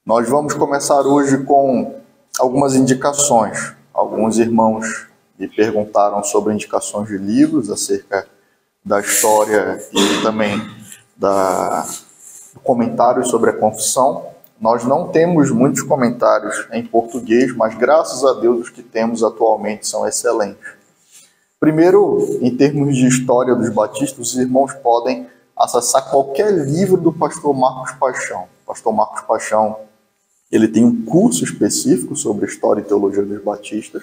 Nós vamos começar hoje com algumas indicações. Alguns irmãos me perguntaram sobre indicações de livros acerca da história e também do comentário sobre a confissão. Nós não temos muitos comentários em português, mas graças a Deus os que temos atualmente são excelentes. Primeiro, em termos de história dos batistas, os irmãos podem acessar qualquer livro do pastor Marcos Paixão. O pastor Marcos Paixão, ele tem um curso específico sobre história e teologia dos batistas,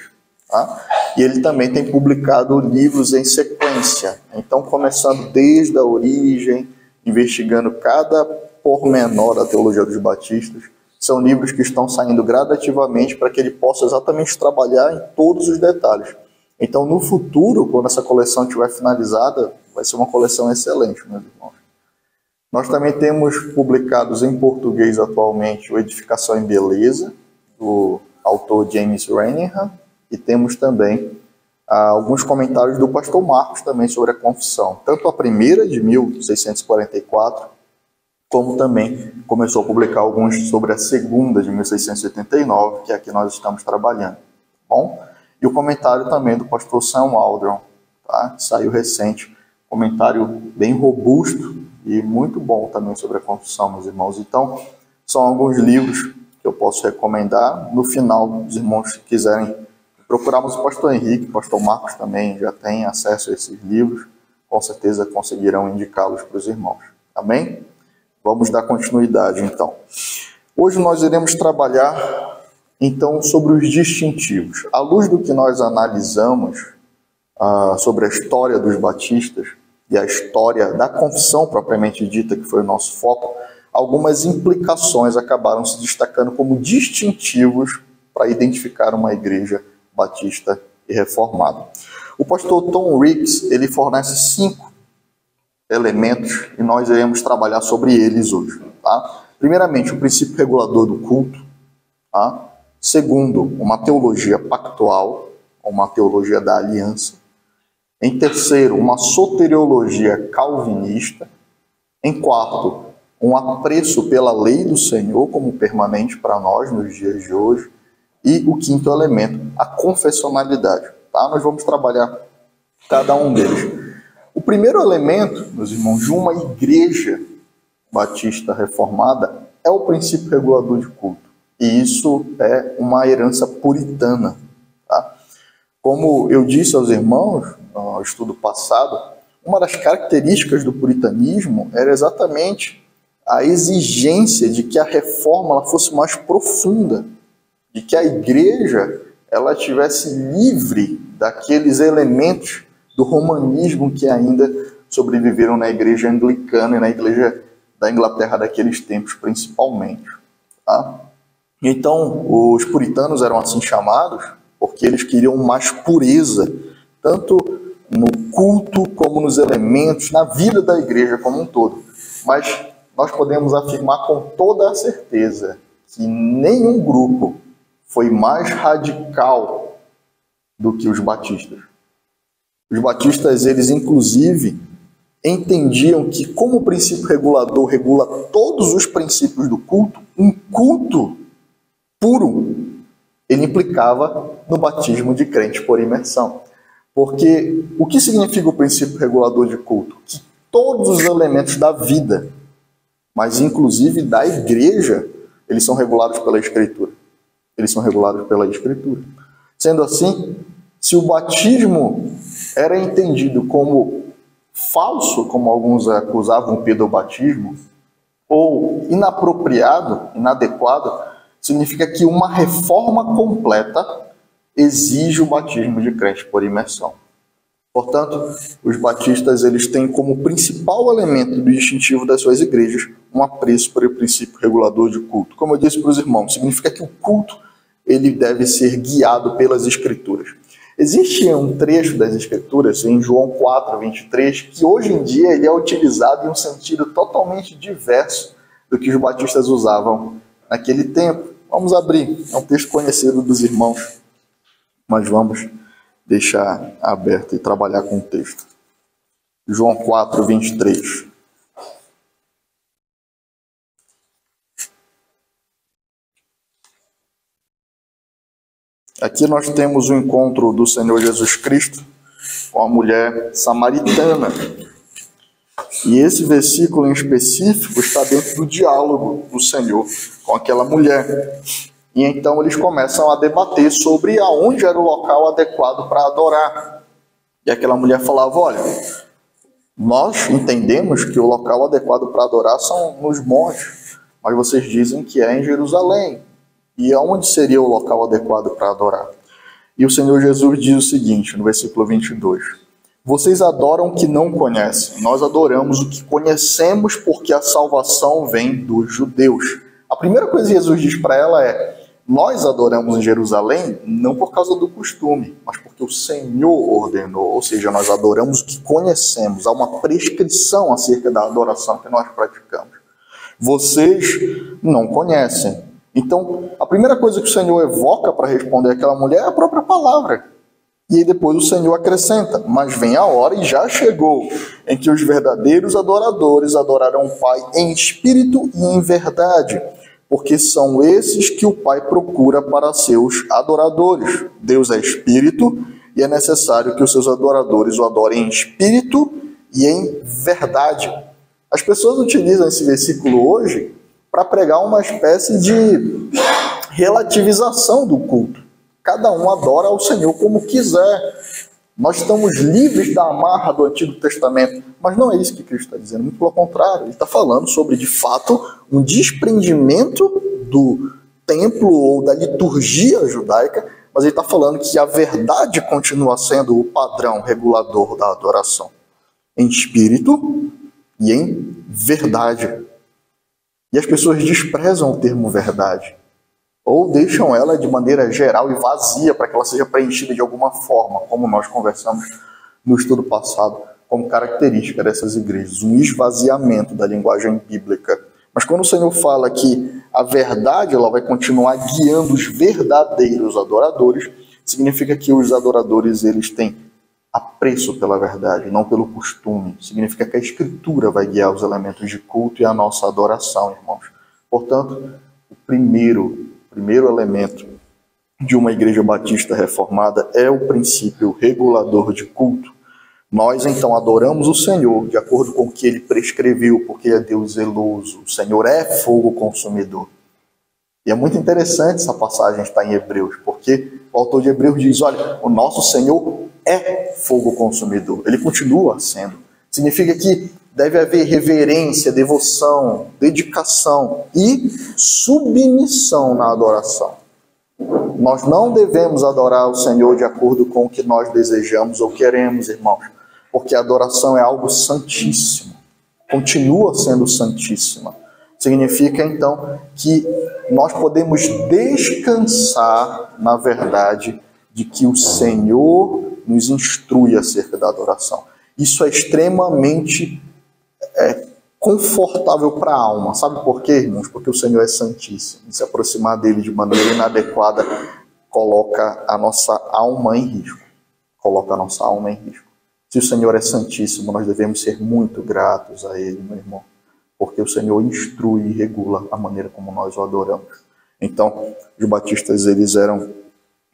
tá? E ele também tem publicado livros em sequência. Então, começando desde a origem, investigando cada pormenor da teologia dos batistas, são livros que estão saindo gradativamente para que ele possa exatamente trabalhar em todos os detalhes. Então, no futuro, quando essa coleção estiver finalizada, vai ser uma coleção excelente, meus irmãos. Nós também temos publicados em português atualmente o Edificação em Beleza, do autor James Renihan, e temos também alguns comentários do pastor Marcos também sobre a confissão, tanto a primeira de 1644, como também começou a publicar alguns sobre a segunda de 1689, que é a que nós estamos trabalhando. Bom? E o comentário também do pastor Sam Waldron, tá? Que saiu recente, comentário bem robusto e muito bom também sobre a confissão, meus irmãos. Então, são alguns livros que eu posso recomendar. No final, os irmãos, se quiserem procurarmos o pastor Henrique, o pastor Marcos também já tem acesso a esses livros, com certeza conseguirão indicá-los para os irmãos. Amém? Vamos dar continuidade, então. Hoje nós iremos trabalhar, então, sobre os distintivos. À luz do que nós analisamos sobre a história dos batistas e a história da confissão propriamente dita, que foi o nosso foco, algumas implicações acabaram se destacando como distintivos para identificar uma igreja batista e reformada. O pastor Tom Ricks, ele fornece 5 elementos e nós iremos trabalhar sobre eles hoje. Tá? Primeiramente, o princípio regulador do culto. Tá? Segundo, uma teologia pactual, uma teologia da aliança. Em terceiro, uma soteriologia calvinista. Em quarto, um apreço pela lei do Senhor como permanente para nós nos dias de hoje. E o quinto elemento, a confessionalidade. Tá? Nós vamos trabalhar cada um deles. O primeiro elemento, meus irmãos, de uma igreja batista reformada é o princípio regulador de culto. E isso é uma herança puritana. Tá? Como eu disse aos irmãos no estudo passado, uma das características do puritanismo era exatamente a exigência de que a reforma ela fosse mais profunda, de que a igreja ela estivesse livre daqueles elementos do romanismo que ainda sobreviveram na igreja anglicana e na igreja da Inglaterra daqueles tempos principalmente. Tá? Então, os puritanos eram assim chamados porque eles queriam mais pureza, tanto no culto como nos elementos, na vida da igreja como um todo. Mas nós podemos afirmar com toda a certeza que nenhum grupo foi mais radical do que os batistas. Os batistas, eles inclusive entendiam que como o princípio regulador regula todos os princípios do culto, um culto puro, ele implicava no batismo de crente por imersão. Porque o que significa o princípio regulador de culto? Que todos os elementos da vida, mas inclusive da igreja, eles são regulados pela Escritura. Eles são regulados pela Escritura. Sendo assim, se o batismo era entendido como falso, como alguns acusavam o pedobatismo, ou inapropriado, inadequado, significa que uma reforma completa exige o batismo de crente por imersão. Portanto, os batistas eles têm como principal elemento do distintivo das suas igrejas um apreço para o princípio regulador de culto. Como eu disse para os irmãos, significa que o culto ele deve ser guiado pelas Escrituras. Existe um trecho das Escrituras, em João 4, 23, que hoje em dia ele é utilizado em um sentido totalmente diverso do que os batistas usavam naquele tempo. Vamos abrir, é um texto conhecido dos irmãos, mas vamos deixar aberto e trabalhar com o texto. João 4, 23. Aqui nós temos o encontro do Senhor Jesus Cristo com a mulher samaritana. E esse versículo em específico está dentro do diálogo do Senhor com aquela mulher. E então eles começam a debater sobre aonde era o local adequado para adorar. E aquela mulher falava, olha, nós entendemos que o local adequado para adorar são nos montes, mas vocês dizem que é em Jerusalém. E aonde seria o local adequado para adorar? E o Senhor Jesus diz o seguinte, no versículo 22. Vocês adoram o que não conhecem. Nós adoramos o que conhecemos porque a salvação vem dos judeus. A primeira coisa que Jesus diz para ela é, nós adoramos em Jerusalém não por causa do costume, mas porque o Senhor ordenou. Ou seja, nós adoramos o que conhecemos. Há uma prescrição acerca da adoração que nós praticamos. Vocês não conhecem. Então, a primeira coisa que o Senhor evoca para responder àquela mulher é a própria palavra. E aí depois o Senhor acrescenta, mas vem a hora e já chegou, em que os verdadeiros adoradores adorarão o Pai em espírito e em verdade, porque são esses que o Pai procura para seus adoradores. Deus é espírito e é necessário que os seus adoradores o adorem em espírito e em verdade. As pessoas utilizam esse versículo hoje para pregar uma espécie de relativização do culto. Cada um adora ao Senhor como quiser. Nós estamos livres da amarra do Antigo Testamento. Mas não é isso que Cristo está dizendo. Muito pelo contrário. Ele está falando sobre, de fato, um desprendimento do templo ou da liturgia judaica. Mas ele está falando que a verdade continua sendo o padrão regulador da adoração. Em espírito e em verdade. E as pessoas desprezam o termo verdade. Ou deixam ela de maneira geral e vazia para que ela seja preenchida de alguma forma, como nós conversamos no estudo passado, como característica dessas igrejas, um esvaziamento da linguagem bíblica. Mas quando o Senhor fala que a verdade ela vai continuar guiando os verdadeiros adoradores, significa que os adoradores eles têm apreço pela verdade, não pelo costume. Significa que a Escritura vai guiar os elementos de culto e a nossa adoração, irmãos. Portanto, o primeiro elemento de uma igreja batista reformada é o princípio regulador de culto. Nós, então, adoramos o Senhor de acordo com o que Ele prescreveu, porque é Deus zeloso. O Senhor é fogo consumidor. E é muito interessante essa passagem estar em Hebreus, porque o autor de Hebreus diz, olha, o nosso Senhor é fogo consumidor. Ele continua sendo. Significa que deve haver reverência, devoção, dedicação e submissão na adoração. Nós não devemos adorar o Senhor de acordo com o que nós desejamos ou queremos, irmãos, porque a adoração é algo santíssimo, continua sendo santíssima. Significa, então, que nós podemos descansar na verdade de que o Senhor nos instrui acerca da adoração. Isso é extremamente confortável para a alma. Sabe por quê, irmãos? Porque o Senhor é santíssimo. E se aproximar dele de maneira inadequada coloca a nossa alma em risco. Coloca a nossa alma em risco. Se o Senhor é santíssimo, nós devemos ser muito gratos a ele, meu irmão. Porque o Senhor instrui e regula a maneira como nós o adoramos. Então, os batistas eles eram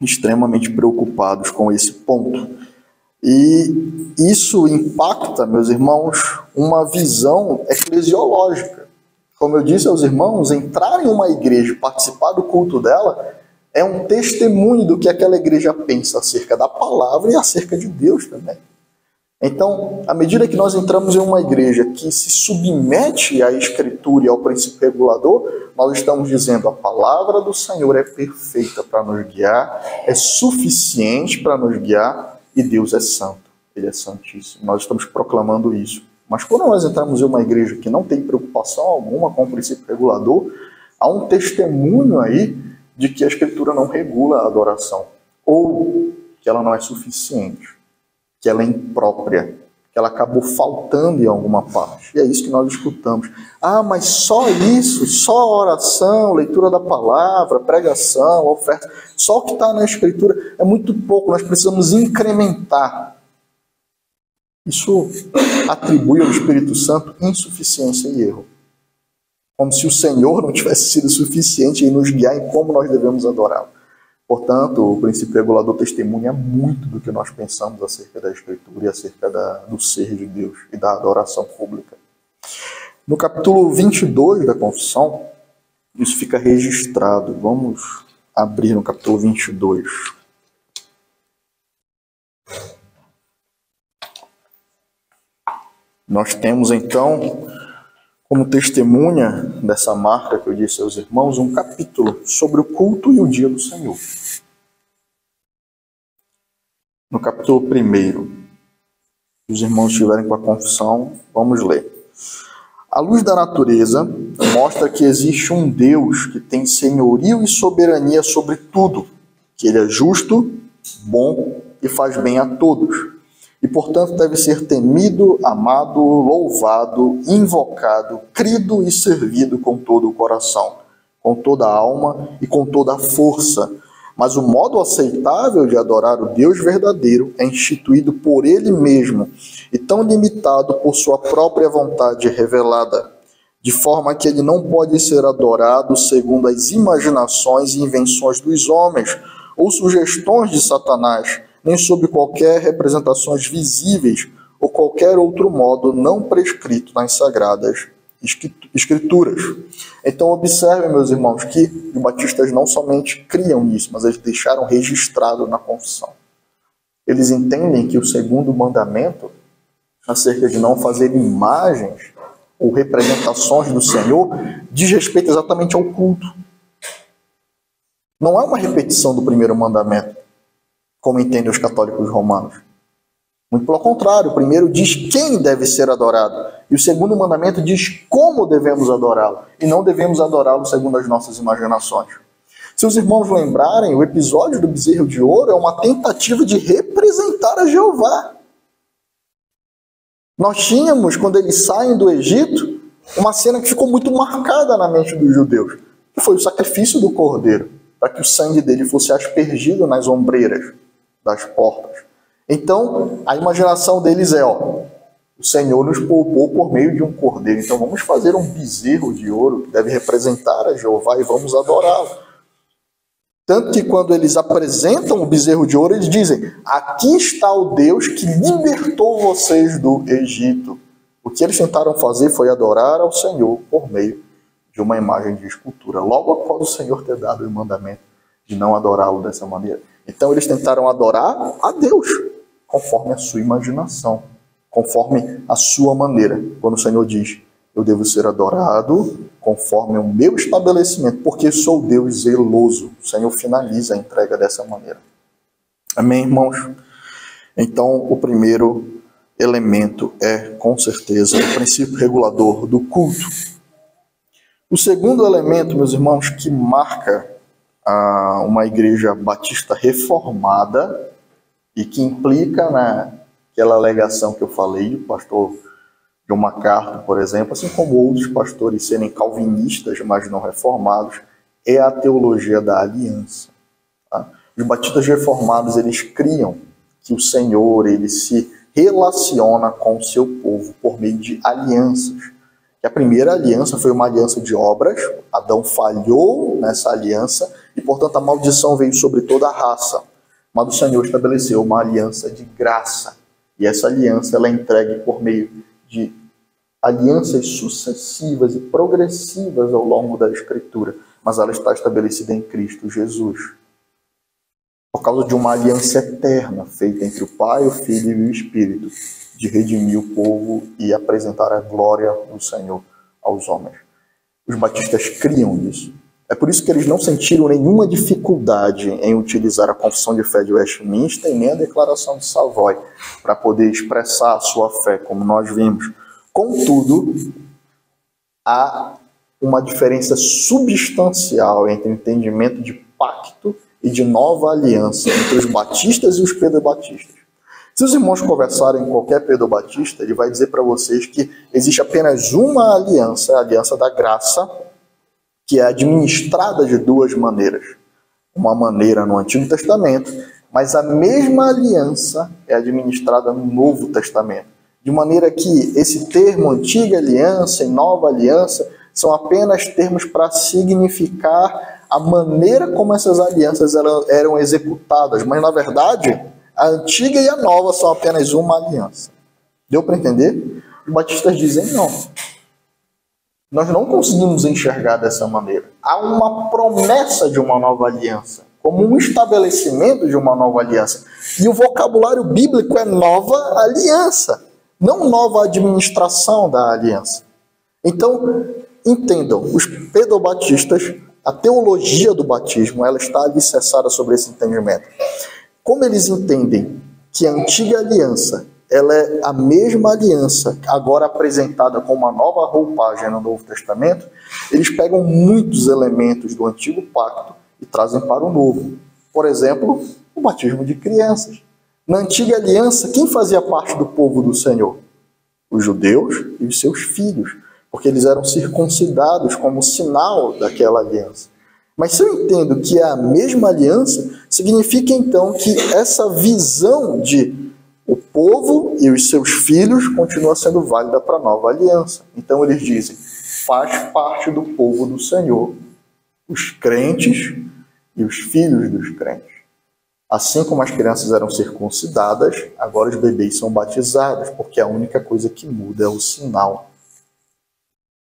extremamente preocupados com esse ponto. E isso impacta, meus irmãos, uma visão eclesiológica. Como eu disse aos irmãos, entrar em uma igreja, participar do culto dela, é um testemunho do que aquela igreja pensa acerca da palavra e acerca de Deus também. Então, à medida que nós entramos em uma igreja que se submete à Escritura e ao princípio regulador, nós estamos dizendo a palavra do Senhor é perfeita para nos guiar, é suficiente para nos guiar, e Deus é santo, Ele é santíssimo. Nós estamos proclamando isso. Mas quando nós entramos em uma igreja que não tem preocupação alguma com o princípio regulador, há um testemunho aí de que a Escritura não regula a adoração, ou que ela não é suficiente, que ela é imprópria, que ela acabou faltando em alguma parte. E é isso que nós escutamos. Ah, mas só isso, só oração, leitura da palavra, pregação, oferta, só o que está na Escritura é muito pouco, nós precisamos incrementar. Isso atribui ao Espírito Santo insuficiência e erro. Como se o Senhor não tivesse sido suficiente em nos guiar em como nós devemos adorá-lo. Portanto, o princípio regulador testemunha muito do que nós pensamos acerca da Escritura e acerca do ser de Deus e da adoração pública. No capítulo 22 da Confissão, isso fica registrado. Vamos abrir no capítulo 22. Nós temos, então, como testemunha dessa marca que eu disse aos irmãos, um capítulo sobre o culto e o dia do Senhor. No capítulo 1, se os irmãos estiverem com a confissão, vamos ler. A luz da natureza mostra que existe um Deus que tem senhorio e soberania sobre tudo, que ele é justo, bom e faz bem a todos. E, portanto, deve ser temido, amado, louvado, invocado, crido e servido com todo o coração, com toda a alma e com toda a força. Mas o modo aceitável de adorar o Deus verdadeiro é instituído por Ele mesmo e tão limitado por sua própria vontade revelada, de forma que Ele não pode ser adorado segundo as imaginações e invenções dos homens ou sugestões de Satanás, nem sob qualquer representações visíveis ou qualquer outro modo não prescrito nas Sagradas Escrituras. Então observem, meus irmãos, que os batistas não somente criam isso, mas eles deixaram registrado na confissão. Eles entendem que o segundo mandamento, acerca de não fazer imagens ou representações do Senhor, diz respeito exatamente ao culto. Não é uma repetição do primeiro mandamento, como entendem os católicos romanos. Muito pelo contrário, o primeiro diz quem deve ser adorado, e o segundo mandamento diz como devemos adorá-lo, e não devemos adorá-lo segundo as nossas imaginações. Se os irmãos lembrarem, o episódio do bezerro de ouro é uma tentativa de representar a Jeová. Nós tínhamos, quando eles saem do Egito, uma cena que ficou muito marcada na mente dos judeus, que foi o sacrifício do cordeiro, para que o sangue dele fosse aspergido nas ombreiras das portas. Então, a imaginação deles é, o Senhor nos poupou por meio de um cordeiro, então vamos fazer um bezerro de ouro que deve representar a Jeová e vamos adorá-lo. Tanto que quando eles apresentam o bezerro de ouro, eles dizem, aqui está o Deus que libertou vocês do Egito. O que eles tentaram fazer foi adorar ao Senhor por meio de uma imagem de escultura, logo após o Senhor ter dado o mandamento de não adorá-lo dessa maneira. Então eles tentaram adorar a Deus, conforme a sua imaginação, conforme a sua maneira. Quando o Senhor diz, eu devo ser adorado conforme o meu estabelecimento, porque sou Deus zeloso. O Senhor finaliza a entrega dessa maneira. Amém, irmãos? Então, o primeiro elemento é, com certeza, o princípio regulador do culto. O segundo elemento, meus irmãos, que marca uma igreja batista reformada e que implica naquela alegação que eu falei, o pastor John MacArthur, por exemplo, assim como outros pastores serem calvinistas, mas não reformados, é a teologia da aliança. Tá? Os batistas reformados, eles criam que o Senhor, ele se relaciona com o seu povo por meio de alianças. A primeira aliança foi uma aliança de obras, Adão falhou nessa aliança e, portanto, a maldição veio sobre toda a raça. Mas o Senhor estabeleceu uma aliança de graça. E essa aliança ela é entregue por meio de alianças sucessivas e progressivas ao longo da Escritura. Mas ela está estabelecida em Cristo Jesus. Por causa de uma aliança eterna feita entre o Pai, o Filho e o Espírito, de redimir o povo e apresentar a glória do Senhor aos homens. Os batistas criam isso. É por isso que eles não sentiram nenhuma dificuldade em utilizar a Confissão de Fé de Westminster e nem a Declaração de Savoy para poder expressar a sua fé, como nós vimos. Contudo, há uma diferença substancial entre o entendimento de pacto e de nova aliança entre os batistas e os pedobatistas. Se os irmãos conversarem com qualquer pedobatista, ele vai dizer para vocês que existe apenas uma aliança, a aliança da graça, que é administrada de duas maneiras. Uma maneira no Antigo Testamento, mas a mesma aliança é administrada no Novo Testamento. De maneira que esse termo antiga aliança e nova aliança são apenas termos para significar a maneira como essas alianças eram executadas, mas na verdade a antiga e a nova são apenas uma aliança. Deu para entender? Os batistas dizem não. Nós não conseguimos enxergar dessa maneira. Há uma promessa de uma nova aliança, como um estabelecimento de uma nova aliança. E o vocabulário bíblico é nova aliança, não nova administração da aliança. Então, entendam, os pedobatistas, a teologia do batismo, ela está alicerçada sobre esse entendimento. Como eles entendem que a antiga aliança, ela é a mesma aliança, agora apresentada com uma nova roupagem no Novo Testamento, eles pegam muitos elementos do antigo pacto e trazem para o novo. Por exemplo, o batismo de crianças. Na antiga aliança, quem fazia parte do povo do Senhor? Os judeus e os seus filhos, porque eles eram circuncidados como sinal daquela aliança. Mas se eu entendo que é a mesma aliança, significa então que essa visão de o povo e os seus filhos continua sendo válida para a nova aliança. Então eles dizem, faz parte do povo do Senhor, os crentes e os filhos dos crentes. Assim como as crianças eram circuncidadas, agora os bebês são batizados, porque a única coisa que muda é o sinal.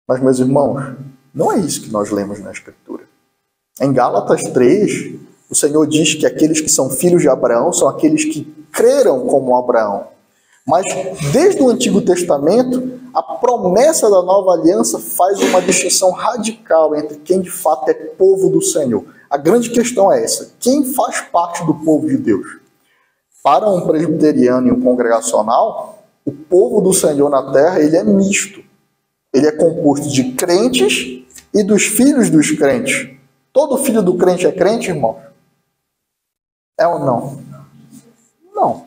Mas, meus irmãos, não é isso que nós lemos na Escritura. Em Gálatas 3, o Senhor diz que aqueles que são filhos de Abraão são aqueles que creram como Abraão. Mas, desde o Antigo Testamento, a promessa da nova aliança faz uma distinção radical entre quem de fato é povo do Senhor. A grande questão é essa: quem faz parte do povo de Deus? Para um presbiteriano e um congregacional, o povo do Senhor na terra ele é misto. Ele é composto de crentes e dos filhos dos crentes. Todo filho do crente é crente, irmão? É ou não? Não.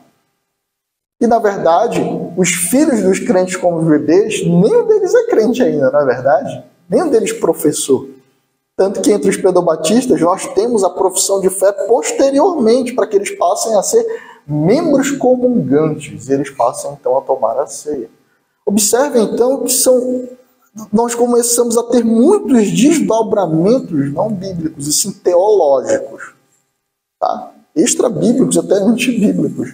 E, na verdade, os filhos dos crentes como os bebês, nenhum deles é crente ainda, não é verdade? Nenhum deles professor. Tanto que entre os pedobatistas nós temos a profissão de fé posteriormente para que eles passem a ser membros comungantes. E eles passam, então, a tomar a ceia. Observem, então, que nós começamos a ter muitos desdobramentos não bíblicos, e sim teológicos. Tá? Extra-bíblicos, até antibíblicos.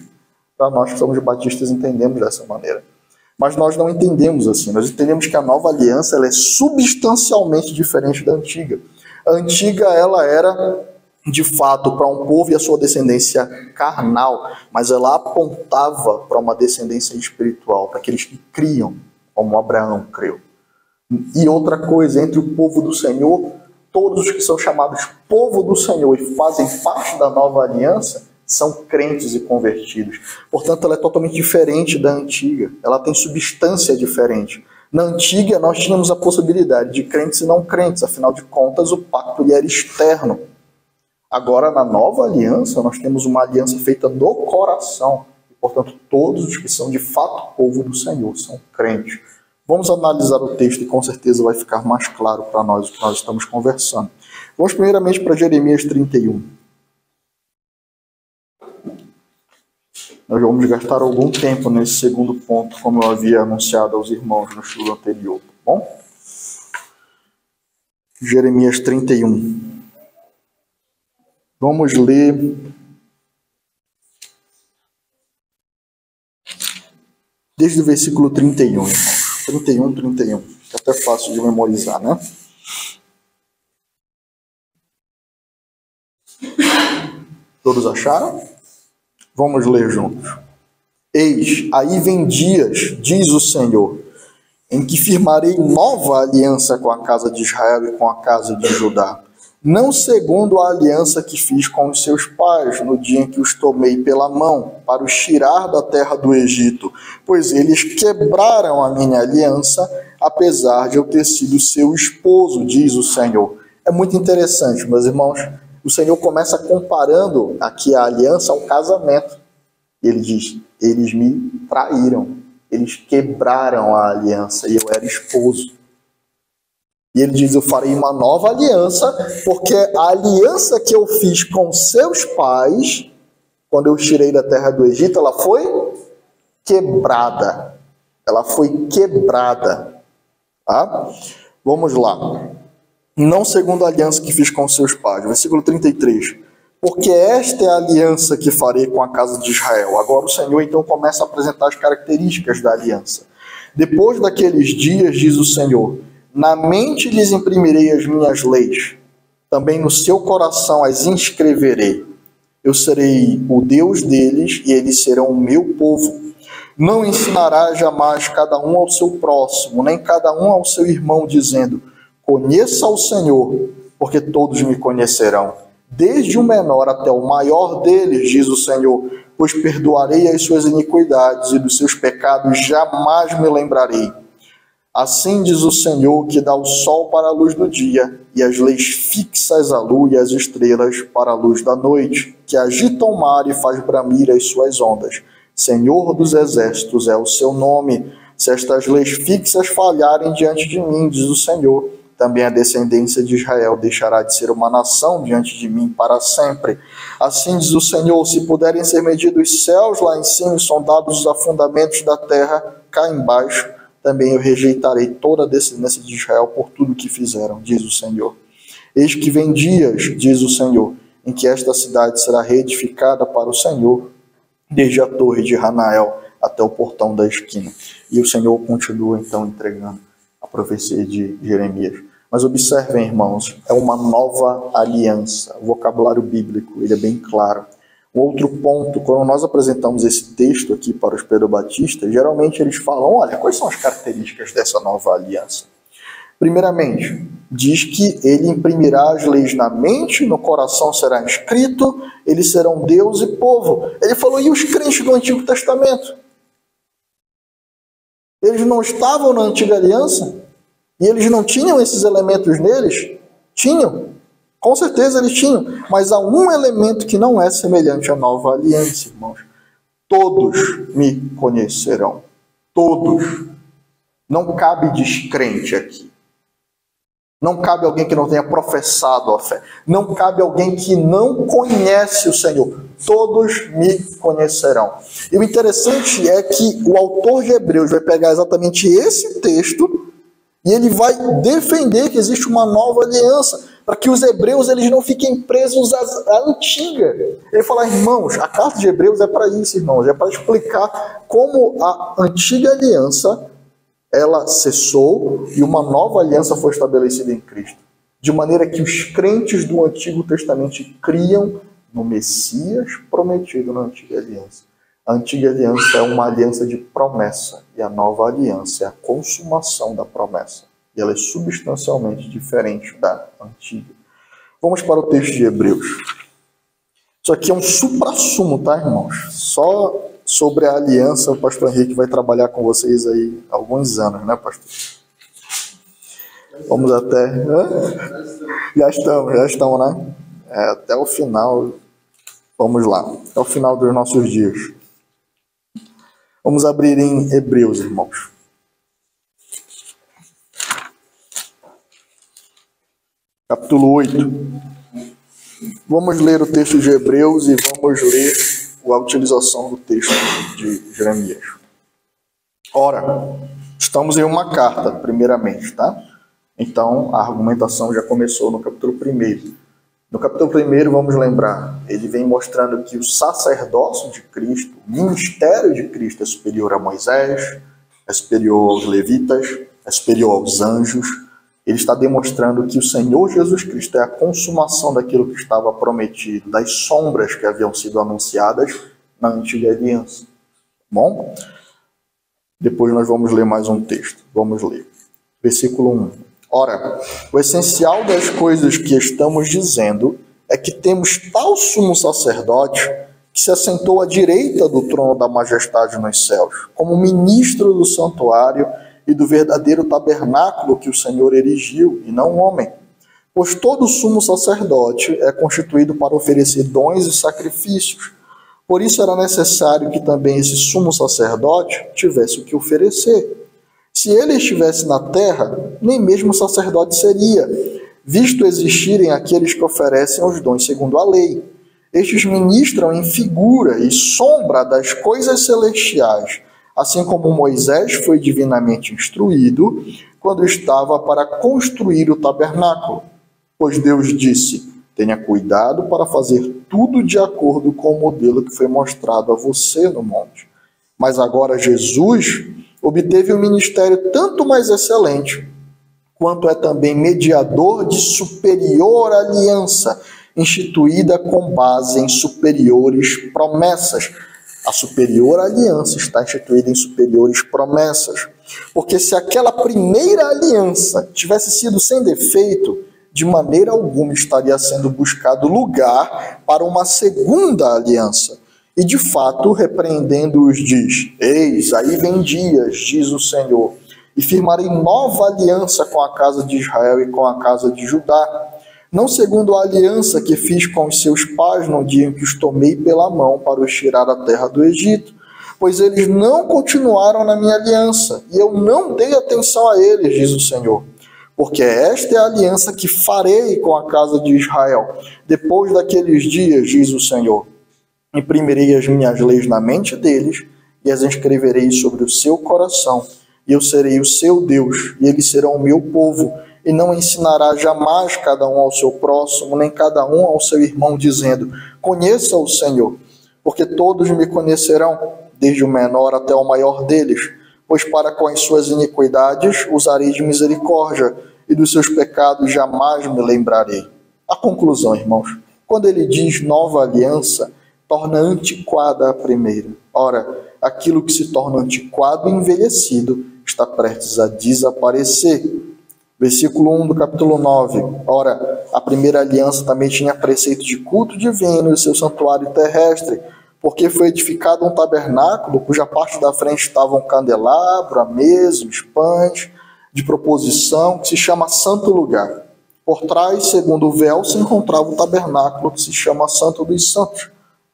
Para nós que somos batistas entendemos dessa maneira. Mas nós não entendemos assim. Nós entendemos que a nova aliança ela é substancialmente diferente da antiga. A antiga ela era, de fato, para um povo e a sua descendência carnal, mas ela apontava para uma descendência espiritual, para aqueles que criam, como Abraão creu. E outra coisa, entre o povo do Senhor, todos os que são chamados povo do Senhor e fazem parte da nova aliança, são crentes e convertidos. Portanto, ela é totalmente diferente da antiga. Ela tem substância diferente. Na antiga, nós tínhamos a possibilidade de crentes e não crentes. Afinal de contas, o pacto era externo. Agora, na nova aliança, nós temos uma aliança feita no coração. E, portanto, todos os que são de fato povo do Senhor são crentes. Vamos analisar o texto e com certeza vai ficar mais claro para nós o que nós estamos conversando. Vamos primeiramente para Jeremias 31. Nós vamos gastar algum tempo nesse segundo ponto, como eu havia anunciado aos irmãos no estudo anterior, tá bom? Jeremias 31. Vamos ler desde o versículo 31, irmãos. 31, que é até fácil de memorizar, né? Todos acharam? Vamos ler juntos. Eis, aí vem dias, diz o Senhor, em que firmarei nova aliança com a casa de Israel e com a casa de Judá, não segundo a aliança que fiz com os seus pais, no dia em que os tomei pela mão, para os tirar da terra do Egito, pois eles quebraram a minha aliança, apesar de eu ter sido seu esposo, diz o Senhor. É muito interessante, meus irmãos. O Senhor começa comparando aqui a aliança ao casamento. Ele diz, eles me traíram, eles quebraram a aliança e eu era esposo. E ele diz, eu farei uma nova aliança, porque a aliança que eu fiz com seus pais, quando eu os tirei da terra do Egito, ela foi quebrada. Ela foi quebrada. Tá? Vamos lá. não segundo a aliança que fiz com seus pais. Versículo 33. Porque esta é a aliança que farei com a casa de Israel. Agora o Senhor então começa a apresentar as características da aliança. Depois daqueles dias, diz o Senhor, na mente lhes imprimirei as minhas leis, também no seu coração as inscreverei. Eu serei o Deus deles e eles serão o meu povo. Não ensinará jamais cada um ao seu próximo, nem cada um ao seu irmão, dizendo, conheça o Senhor, porque todos me conhecerão. Desde o menor até o maior deles, diz o Senhor, pois perdoarei as suas iniquidades e dos seus pecados jamais me lembrarei. Assim diz o Senhor, que dá o sol para a luz do dia, e as leis fixas à lua e as estrelas para a luz da noite, que agita o mar e faz bramir as suas ondas. Senhor dos exércitos é o seu nome. Se estas leis fixas falharem diante de mim, diz o Senhor, também a descendência de Israel deixará de ser uma nação diante de mim para sempre. Assim diz o Senhor, se puderem ser medidos os céus lá em cima e sondados os afundamentos da terra cá embaixo, também eu rejeitarei toda a descendência de Israel por tudo que fizeram, diz o Senhor. Eis que vem dias, diz o Senhor, em que esta cidade será reedificada para o Senhor, desde a torre de Hanael até o portão da esquina. E o Senhor continua então entregando a profecia de Jeremias. Mas observem, irmãos, é uma nova aliança. O vocabulário bíblico, ele é bem claro. Um outro ponto, quando nós apresentamos esse texto aqui para os pedobatistas, geralmente eles falam, olha, quais são as características dessa nova aliança? Primeiramente, diz que ele imprimirá as leis na mente, no coração será escrito, eles serão Deus e povo. Ele falou, e os crentes do Antigo Testamento? Eles não estavam na Antiga Aliança? E eles não tinham esses elementos neles? Tinham. Com certeza eles tinham. Mas há um elemento que não é semelhante à nova aliança, irmãos. Todos me conhecerão. Todos. Não cabe descrente aqui. Não cabe alguém que não tenha professado a fé. Não cabe alguém que não conhece o Senhor. Todos me conhecerão. E o interessante é que o autor de Hebreus vai pegar exatamente esse texto e ele vai defender que existe uma nova aliança, para que os hebreus eles não fiquem presos à antiga. Ele fala, irmãos, a carta de Hebreus é para isso, irmãos, é para explicar como a antiga aliança ela cessou e uma nova aliança foi estabelecida em Cristo. De maneira que os crentes do Antigo Testamento criam no Messias prometido na Antiga Aliança. A Antiga Aliança é uma aliança de promessa e a nova aliança é a consumação da promessa. E ela é substancialmente diferente da antiga. Vamos para o texto de Hebreus. Isso aqui é um suprassumo, tá, irmãos? Só sobre a aliança o pastor Henrique vai trabalhar com vocês aí há alguns anos, né, pastor? Vamos até... Já estamos, né? Até o final, vamos lá, até o final dos nossos dias. Vamos abrir em Hebreus, irmãos. Capítulo 8. Vamos ler o texto de Hebreus e vamos ler a utilização do texto de Jeremias. Ora, estamos em uma carta, primeiramente, tá? Então, a argumentação já começou no capítulo 1. No capítulo 1, vamos lembrar, ele vem mostrando que o sacerdócio de Cristo, o ministério de Cristo é superior a Moisés, é superior aos levitas, é superior aos anjos. Ele está demonstrando que o Senhor Jesus Cristo é a consumação daquilo que estava prometido, das sombras que haviam sido anunciadas na Antiga Aliança. Bom? Depois nós vamos ler mais um texto. Vamos ler. Versículo 1. Ora, o essencial das coisas que estamos dizendo é que temos tal sumo sacerdote que se assentou à direita do trono da majestade nos céus, como ministro do santuário e do verdadeiro tabernáculo que o Senhor erigiu, e não homem. Pois todo sumo sacerdote é constituído para oferecer dons e sacrifícios. Por isso era necessário que também esse sumo sacerdote tivesse o que oferecer. Se ele estivesse na terra, nem mesmo sacerdote seria, visto existirem aqueles que oferecem os dons segundo a lei. Estes ministram em figura e sombra das coisas celestiais, assim como Moisés foi divinamente instruído quando estava para construir o tabernáculo. Pois Deus disse: tenha cuidado para fazer tudo de acordo com o modelo que foi mostrado a você no monte. Mas agora Jesus obteve um ministério tanto mais excelente, quanto é também mediador de superior aliança, instituída com base em superiores promessas. A superior aliança está instituída em superiores promessas. Porque se aquela primeira aliança tivesse sido sem defeito, de maneira alguma estaria sendo buscado lugar para uma segunda aliança. E de fato, repreendendo-os, diz: eis, aí vem dias, diz o Senhor, e firmarei nova aliança com a casa de Israel e com a casa de Judá, não segundo a aliança que fiz com os seus pais no dia em que os tomei pela mão para os tirar da terra do Egito, pois eles não continuaram na minha aliança, e eu não dei atenção a eles, diz o Senhor. Porque esta é a aliança que farei com a casa de Israel. Depois daqueles dias, diz o Senhor, imprimirei as minhas leis na mente deles e as escreverei sobre o seu coração. E eu serei o seu Deus, e eles serão o meu povo. E não ensinará jamais cada um ao seu próximo, nem cada um ao seu irmão, dizendo: conheça o Senhor. Porque todos me conhecerão, desde o menor até o maior deles. Pois para com as suas iniquidades usarei de misericórdia, e dos seus pecados jamais me lembrarei. A conclusão, irmãos, quando ele diz nova aliança, torna antiquada a primeira. Ora, aquilo que se torna antiquado e envelhecido está prestes a desaparecer. Versículo 1 do capítulo 9. Ora, a primeira aliança também tinha preceito de culto divino e o seu santuário terrestre, porque foi edificado um tabernáculo, cuja parte da frente estava um candelabro, a mesa, os pães de proposição, que se chama Santo Lugar. Por trás, segundo o véu, se encontrava o tabernáculo, que se chama Santo dos Santos,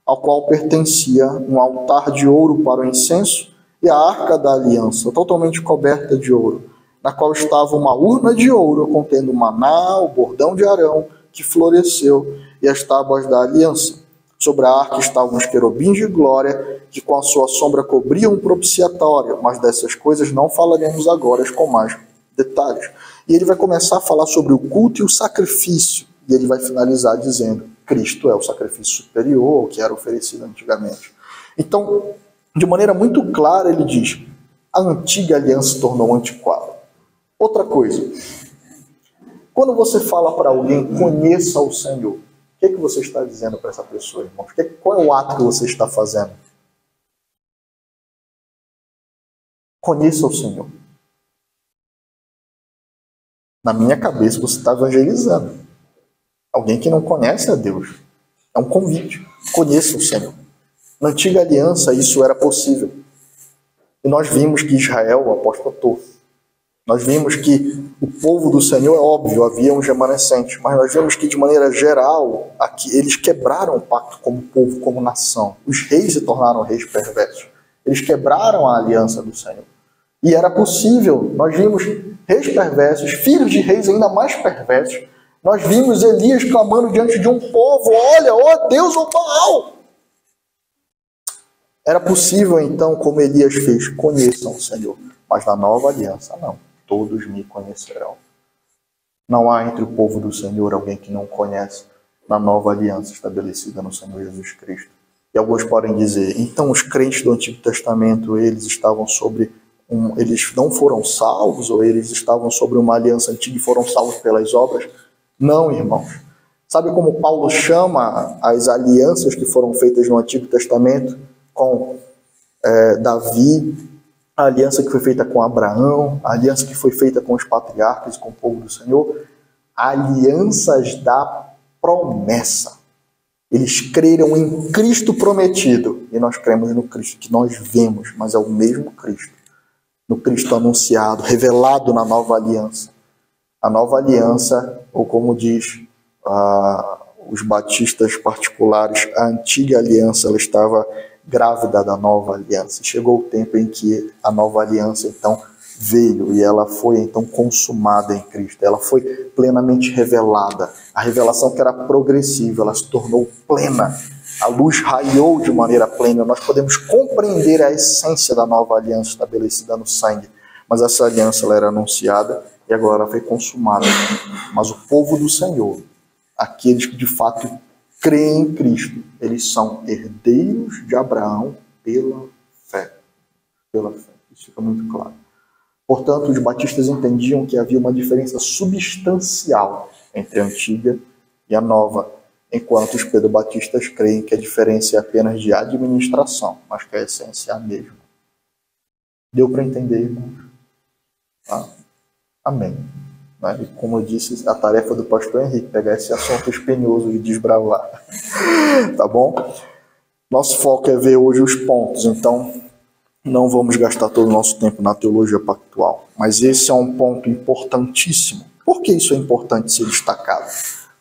ao qual pertencia um altar de ouro para o incenso e a arca da aliança, totalmente coberta de ouro, na qual estava uma urna de ouro contendo o maná, o bordão de Arão, que floresceu, e as tábuas da aliança. Sobre a arca estavam os querubins de glória, que com a sua sombra cobriam o propiciatório, mas dessas coisas não falaremos agora com mais detalhes. E ele vai começar a falar sobre o culto e o sacrifício, e ele vai finalizar dizendo: Cristo é o sacrifício superior ao que era oferecido antigamente. Então, de maneira muito clara, ele diz: a antiga aliança se tornou antiquada. Outra coisa, quando você fala para alguém, conheça o Senhor, o que você está dizendo para essa pessoa, irmão? Qual é o ato que você está fazendo? Conheça o Senhor. Na minha cabeça, você está evangelizando. Alguém que não conhece a Deus. É um convite. Conheça o Senhor. Na antiga aliança, isso era possível. E nós vimos que Israel o apostatou. Nós vimos que o povo do Senhor, é óbvio, havia um remanescente, mas nós vemos que, de maneira geral, aqui, eles quebraram o pacto como povo, como nação. Os reis se tornaram reis perversos. Eles quebraram a aliança do Senhor. E era possível. Nós vimos reis perversos, filhos de reis ainda mais perversos. Nós vimos Elias clamando diante de um povo: olha, ó Deus, ó Baal! Era possível, então, como Elias fez, conheçam o Senhor. Mas na nova aliança, não. Todos me conhecerão. Não há entre o povo do Senhor alguém que não conhece na nova aliança estabelecida no Senhor Jesus Cristo. E alguns podem dizer: então os crentes do Antigo Testamento, eles estavam sobre eles não foram salvos, ou eles estavam sobre uma aliança antiga e foram salvos pelas obras? Não, irmãos. Sabe como Paulo chama as alianças que foram feitas no Antigo Testamento com Davi, a aliança que foi feita com Abraão, a aliança que foi feita com os patriarcas e com o povo do Senhor? Alianças da promessa. Eles creram em Cristo prometido, e nós cremos no Cristo que nós vemos, mas é o mesmo Cristo, no Cristo anunciado, revelado na nova aliança. A nova aliança, ou como diz os batistas particulares, a antiga aliança, ela estava grávida da nova aliança. Chegou o tempo em que a nova aliança, então, veio e ela foi, então, consumada em Cristo. Ela foi plenamente revelada. A revelação que era progressiva, ela se tornou plena a luz raiou de maneira plena, nós podemos compreender a essência da nova aliança estabelecida no sangue. Mas essa aliança ela era anunciada e agora ela foi consumada. Mas o povo do Senhor, aqueles que de fato creem em Cristo, eles são herdeiros de Abraão pela fé. Pela fé. Isso fica muito claro. Portanto, os batistas entendiam que havia uma diferença substancial entre a antiga e a nova, enquanto os pedobatistas creem que a diferença é apenas de administração, mas que a essência é a mesma. Deu para entender, irmãos? Tá? Amém. E como eu disse, a tarefa do pastor Henrique, pegar esse assunto espinhoso e desbravar. Tá bom? Nosso foco é ver hoje os pontos, então não vamos gastar todo o nosso tempo na teologia pactual. Mas esse é um ponto importantíssimo. Por que isso é importante ser destacado?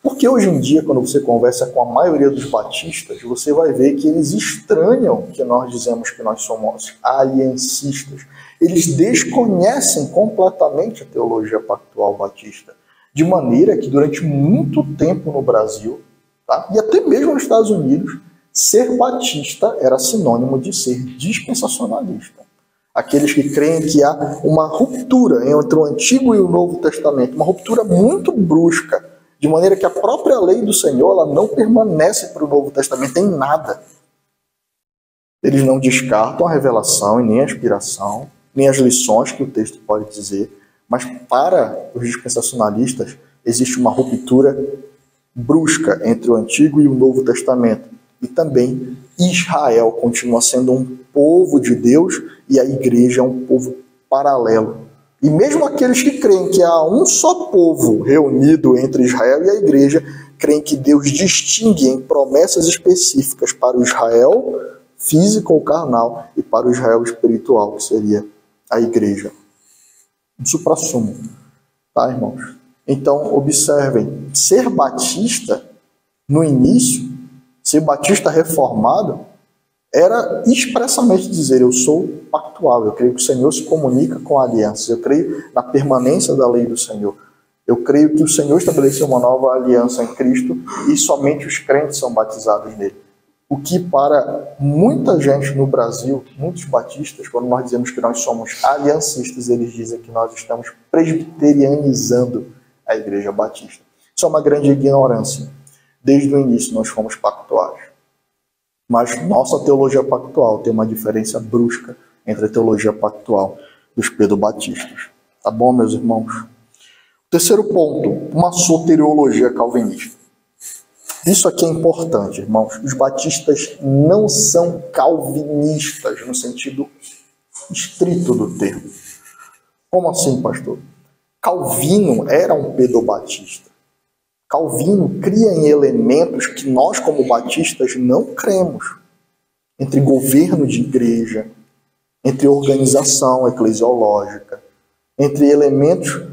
Porque hoje em dia, quando você conversa com a maioria dos batistas, você vai ver que eles estranham que nós dizemos que nós somos aliancistas. Eles desconhecem completamente a teologia pactual batista, de maneira que durante muito tempo no Brasil, tá? E até mesmo nos Estados Unidos, ser batista era sinônimo de ser dispensacionalista. Aqueles que creem que há uma ruptura entre o Antigo e o Novo Testamento, uma ruptura muito brusca, de maneira que a própria lei do Senhor ela não permanece para o Novo Testamento em nada. Eles não descartam a revelação e nem a inspiração, nem as lições que o texto pode dizer, mas para os dispensacionalistas existe uma ruptura brusca entre o Antigo e o Novo Testamento. E também Israel continua sendo um povo de Deus e a igreja é um povo paralelo. E mesmo aqueles que creem que há um só povo reunido entre Israel e a igreja, creem que Deus distingue em promessas específicas para o Israel físico ou carnal e para o Israel espiritual, que seria a igreja. Isso para sumo, tá, irmãos? Então, observem, ser batista, no início, ser batista reformado, era expressamente dizer, eu sou pactual, eu creio que o Senhor se comunica com alianças, eu creio na permanência da lei do Senhor, eu creio que o Senhor estabeleceu uma nova aliança em Cristo e somente os crentes são batizados nele. O que para muita gente no Brasil, muitos batistas, quando nós dizemos que nós somos aliancistas, eles dizem que nós estamos presbiterianizando a igreja batista. Isso é uma grande ignorância. Desde o início nós fomos pactuais. Mas nossa teologia pactual tem uma diferença brusca entre a teologia pactual dos pedobatistas. Tá bom, meus irmãos? Terceiro ponto, uma soteriologia calvinista. Isso aqui é importante, irmãos. Os batistas não são calvinistas no sentido estrito do termo. Como assim, pastor? Calvino era um pedobatista. Calvino cria em elementos que nós, como batistas, não cremos. Entre governo de igreja, entre organização eclesiológica, entre elementos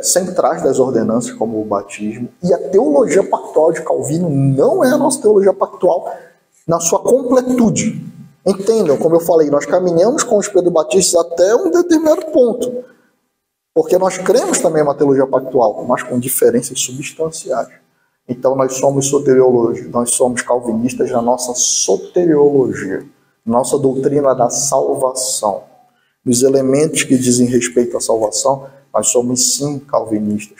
centrais das ordenanças, como o batismo. E a teologia pactual de Calvino não é a nossa teologia pactual na sua completude. Entendam, como eu falei, nós caminhamos com os pedobatistas até um determinado ponto. Porque nós cremos também uma teologia pactual, mas com diferenças substanciais. Então nós somos soteriólogos, nós somos calvinistas na nossa soteriologia, nossa doutrina da salvação. Nos elementos que dizem respeito à salvação, nós somos sim calvinistas.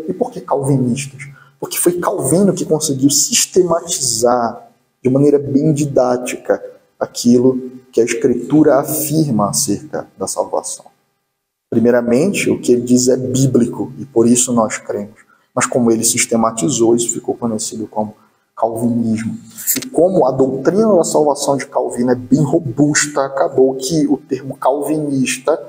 E por que calvinistas? Porque foi Calvino que conseguiu sistematizar de maneira bem didática aquilo que a Escritura afirma acerca da salvação. Primeiramente, o que ele diz é bíblico, e por isso nós cremos. Mas como ele sistematizou, isso ficou conhecido como calvinismo. E como a doutrina da salvação de Calvino é bem robusta, acabou que o termo calvinista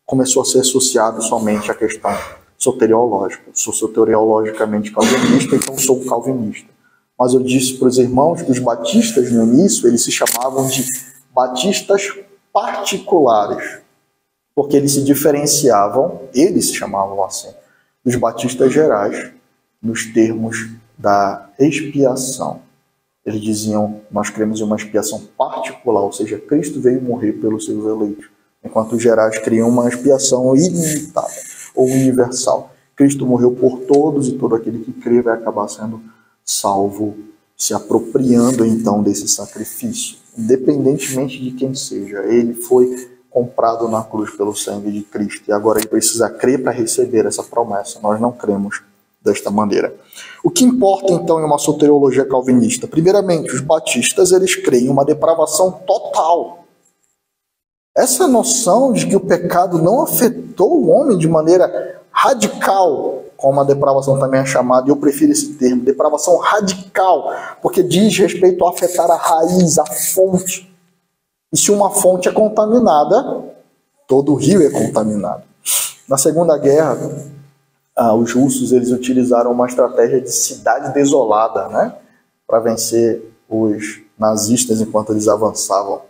começou a ser associado somente à questão soteriológica. Eu sou soteriologicamente calvinista, então sou calvinista. Mas eu disse para os irmãos que os batistas, no início, eles se chamavam de batistas particulares. Porque eles se diferenciavam, eles se chamavam assim, dos batistas gerais, nos termos da expiação. Eles diziam, nós cremos em uma expiação particular, ou seja, Cristo veio morrer pelos seus eleitos, enquanto os gerais criam uma expiação ilimitada ou universal. Cristo morreu por todos e todo aquele que crê vai acabar sendo salvo se apropriando então desse sacrifício, independentemente de quem seja. Ele foi comprado na cruz pelo sangue de Cristo e agora ele precisa crer para receber essa promessa. Nós não cremos desta maneira. O que importa então em uma soteriologia calvinista? Primeiramente, os batistas eles creem em uma depravação total. Essa noção de que o pecado não afetou o homem de maneira radical, como a depravação também é chamada, e eu prefiro esse termo, depravação radical, porque diz respeito a afetar a raiz, a fonte. E se uma fonte é contaminada, todo o rio é contaminado. Na Segunda Guerra, os russos eles utilizaram uma estratégia de cidade desolada, né, para vencer os nazistas enquanto eles avançavam.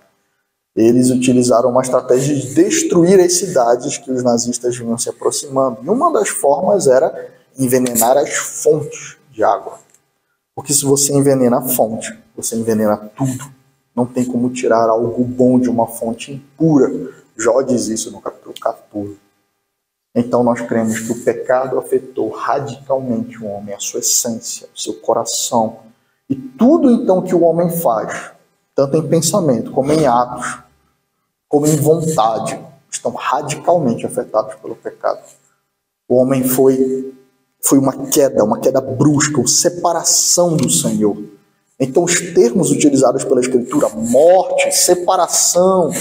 Eles utilizaram uma estratégia de destruir as cidades que os nazistas vinham se aproximando. E uma das formas era envenenar as fontes de água. Porque se você envenena a fonte, você envenena tudo. Não tem como tirar algo bom de uma fonte impura. Jó diz isso no capítulo 14. Então nós cremos que o pecado afetou radicalmente o homem, a sua essência, o seu coração. E tudo então que o homem faz, tanto em pensamento como em atos, como em vontade, estão radicalmente afetados pelo pecado. O homem foi uma queda brusca, uma separação do Senhor. Então os termos utilizados pela Escritura, morte, separação,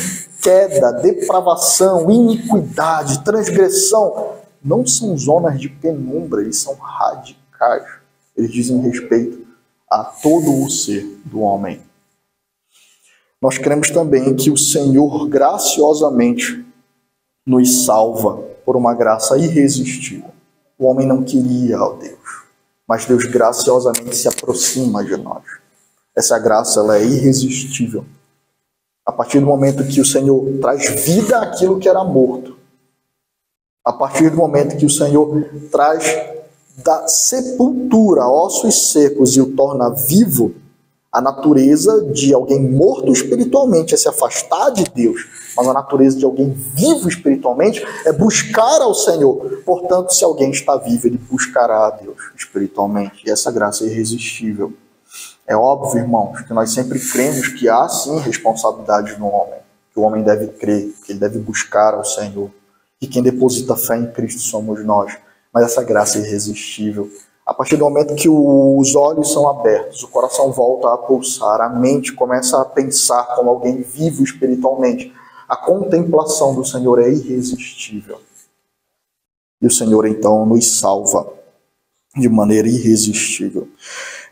queda, depravação, iniquidade, transgressão, não são zonas de penumbra, eles são radicais. Eles dizem respeito a todo o ser do homem. Nós cremos também que o Senhor graciosamente nos salva por uma graça irresistível. O homem não queria a Deus, mas Deus graciosamente se aproxima de nós. Essa graça ela é irresistível. A partir do momento que o Senhor traz vida àquilo que era morto, a partir do momento que o Senhor traz da sepultura ossos secos e o torna vivo, a natureza de alguém morto espiritualmente é se afastar de Deus, mas a natureza de alguém vivo espiritualmente é buscar ao Senhor. Portanto, se alguém está vivo, ele buscará a Deus espiritualmente. E essa graça é irresistível. É óbvio, irmãos, que nós sempre cremos que há sim responsabilidade no homem, que o homem deve crer, que ele deve buscar ao Senhor, que quem deposita fé em Cristo somos nós. Mas essa graça é irresistível. A partir do momento que os olhos são abertos, o coração volta a pulsar, a mente começa a pensar como alguém vivo espiritualmente, a contemplação do Senhor é irresistível. E o Senhor então nos salva de maneira irresistível.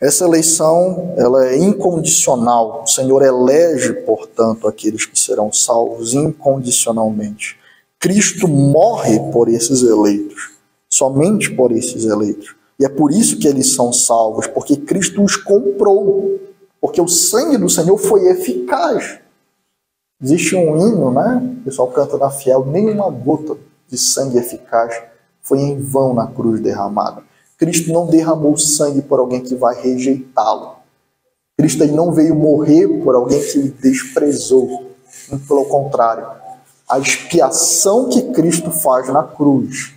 Essa eleição ela é incondicional. O Senhor elege, portanto, aqueles que serão salvos incondicionalmente. Cristo morre por esses eleitos, somente por esses eleitos. E é por isso que eles são salvos, porque Cristo os comprou, porque o sangue do Senhor foi eficaz. Existe um hino, né? O pessoal canta na Fiel, nenhuma gota de sangue eficaz foi em vão na cruz derramada. Cristo não derramou sangue por alguém que vai rejeitá-lo. Cristo não veio morrer por alguém que o desprezou. Pelo contrário, a expiação que Cristo faz na cruz,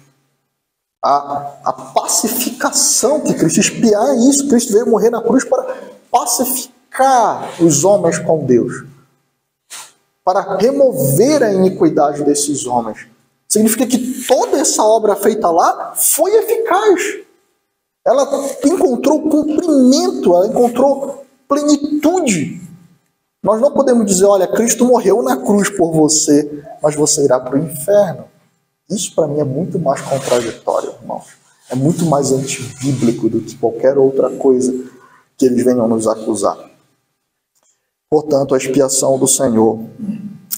a pacificação que Cristo expiar é isso. Cristo veio morrer na cruz para pacificar os homens com Deus, para remover a iniquidade desses homens. Significa que toda essa obra feita lá foi eficaz. Ela encontrou cumprimento, ela encontrou plenitude. Nós não podemos dizer, olha, Cristo morreu na cruz por você, mas você irá para o inferno. Isso para mim é muito mais contraditório, irmãos. É muito mais antibíblico do que qualquer outra coisa que eles venham nos acusar. Portanto, a expiação do Senhor,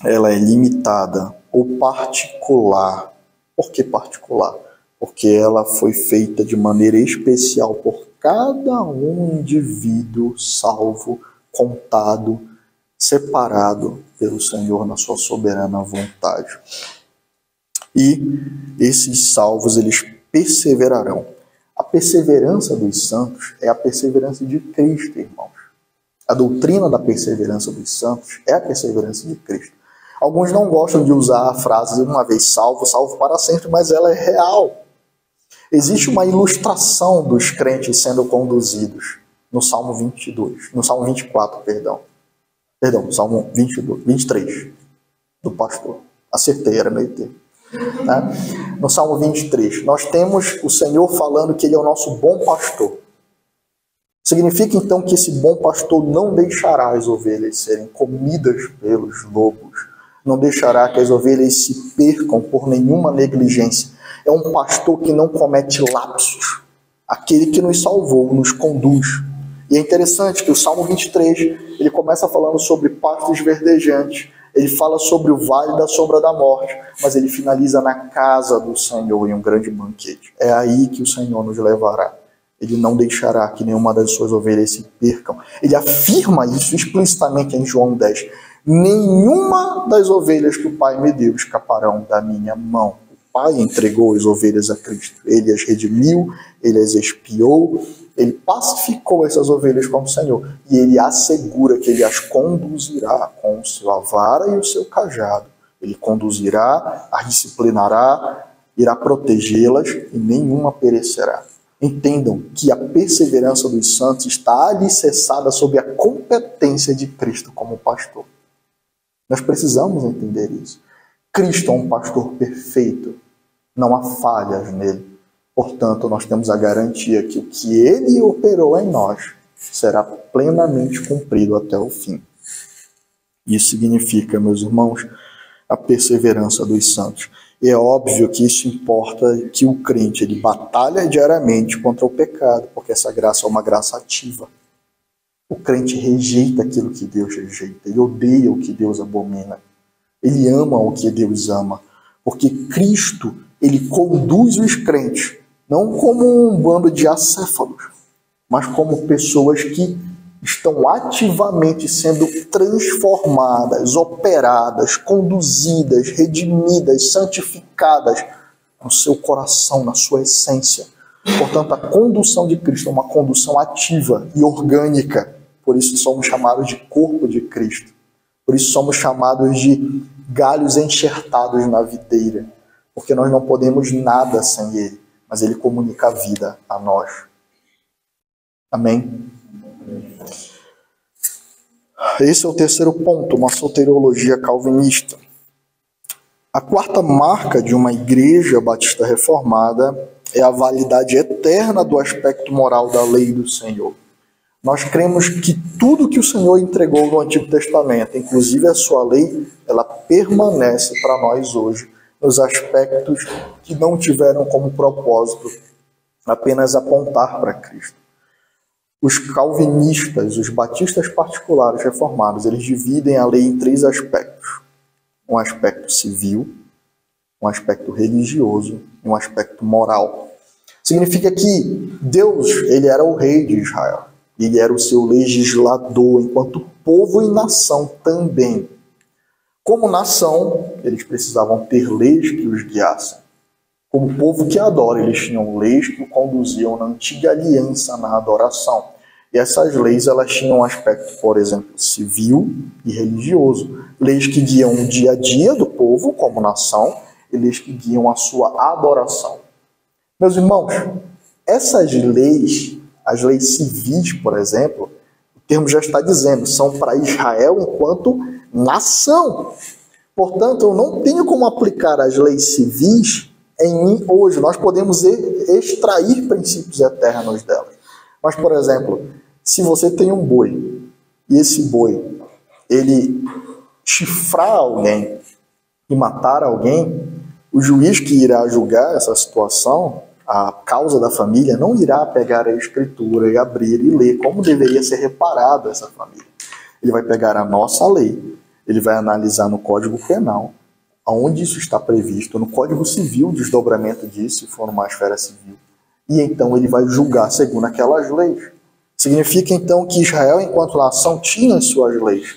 ela é limitada ou particular. Por que particular? Porque ela foi feita de maneira especial por cada um indivíduo salvo, contado, separado pelo Senhor na sua soberana vontade. E esses salvos, eles perseverarão. A perseverança dos santos é a perseverança de Cristo, irmãos. A doutrina da perseverança dos santos é a perseverança de Cristo. Alguns não gostam de usar a frase uma vez salvo, salvo para sempre, mas ela é real. Existe uma ilustração dos crentes sendo conduzidos. no Salmo 22, no Salmo 24, perdão, Salmo 22, 23, do pastor. Acertei, era meio termo. Né? No Salmo 23, nós temos o Senhor falando que Ele é o nosso bom pastor. Significa então que esse bom pastor não deixará as ovelhas serem comidas pelos lobos, não deixará que as ovelhas se percam por nenhuma negligência. É um pastor que não comete lapsos. Aquele que nos salvou, nos conduz. E é interessante que o Salmo 23, ele começa falando sobre pastos verdejantes, ele fala sobre o vale da sombra da morte, mas ele finaliza na casa do Senhor em um grande banquete. É aí que o Senhor nos levará. Ele não deixará que nenhuma das suas ovelhas se percam. Ele afirma isso explicitamente em João 10. Nenhuma das ovelhas que o Pai me deu escaparão da minha mão. O Pai entregou as ovelhas a Cristo. Ele as redimiu, ele as expiou, ele pacificou essas ovelhas com o Senhor. E ele assegura que ele as conduzirá com sua vara e o seu cajado. Ele conduzirá, as disciplinará, irá protegê-las e nenhuma perecerá. Entendam que a perseverança dos santos está alicerçada sob a competência de Cristo como pastor. Nós precisamos entender isso. Cristo é um pastor perfeito. Não há falhas nele. Portanto, nós temos a garantia que o que ele operou em nós será plenamente cumprido até o fim. Isso significa, meus irmãos, a perseverança dos santos. E é óbvio que isso importa que o crente ele batalha diariamente contra o pecado, porque essa graça é uma graça ativa. O crente rejeita aquilo que Deus rejeita, ele odeia o que Deus abomina, ele ama o que Deus ama, porque Cristo ele conduz os crentes, não como um bando de acéfalos, mas como pessoas que estão ativamente sendo transformadas, operadas, conduzidas, redimidas, santificadas no seu coração, na sua essência. Portanto, a condução de Cristo é uma condução ativa e orgânica. Por isso somos chamados de corpo de Cristo. Por isso somos chamados de galhos enxertados na videira. Porque nós não podemos nada sem Ele, mas Ele comunica a vida a nós. Amém? Esse é o terceiro ponto, uma soteriologia calvinista. A quarta marca de uma igreja batista reformada é a validade eterna do aspecto moral da lei do Senhor. Nós cremos que tudo que o Senhor entregou no Antigo Testamento, inclusive a sua lei, ela permanece para nós hoje, nos aspectos que não tiveram como propósito apenas apontar para Cristo. Os calvinistas, os batistas particulares reformados, eles dividem a lei em três aspectos. Um aspecto civil, um aspecto religioso e um aspecto moral. Significa que Deus, ele era o rei de Israel. Ele era o seu legislador, enquanto povo e nação também. Como nação, eles precisavam ter leis que os guiassem. Como povo que adora, eles tinham leis que o conduziam na antiga aliança, na adoração. E essas leis, elas tinham um aspecto, por exemplo, civil e religioso. Leis que guiam o dia a dia do povo, como nação, e leis que guiam a sua adoração. Meus irmãos, essas leis, as leis civis, por exemplo, o termo já está dizendo, são para Israel enquanto nação. Portanto, eu não tenho como aplicar as leis civis em mim hoje. Nós podemos extrair princípios eternos delas. Mas, por exemplo, se você tem um boi, e esse boi, ele chifrar alguém e matar alguém, o juiz que irá julgar essa situação, a causa da família, não irá pegar a escritura e abrir e ler como deveria ser reparado essa família. Ele vai pegar a nossa lei, ele vai analisar no Código Penal, aonde isso está previsto, no Código Civil, o desdobramento disso, se for numa esfera civil. E então ele vai julgar segundo aquelas leis. Significa então que Israel, enquanto nação, tinha as suas leis.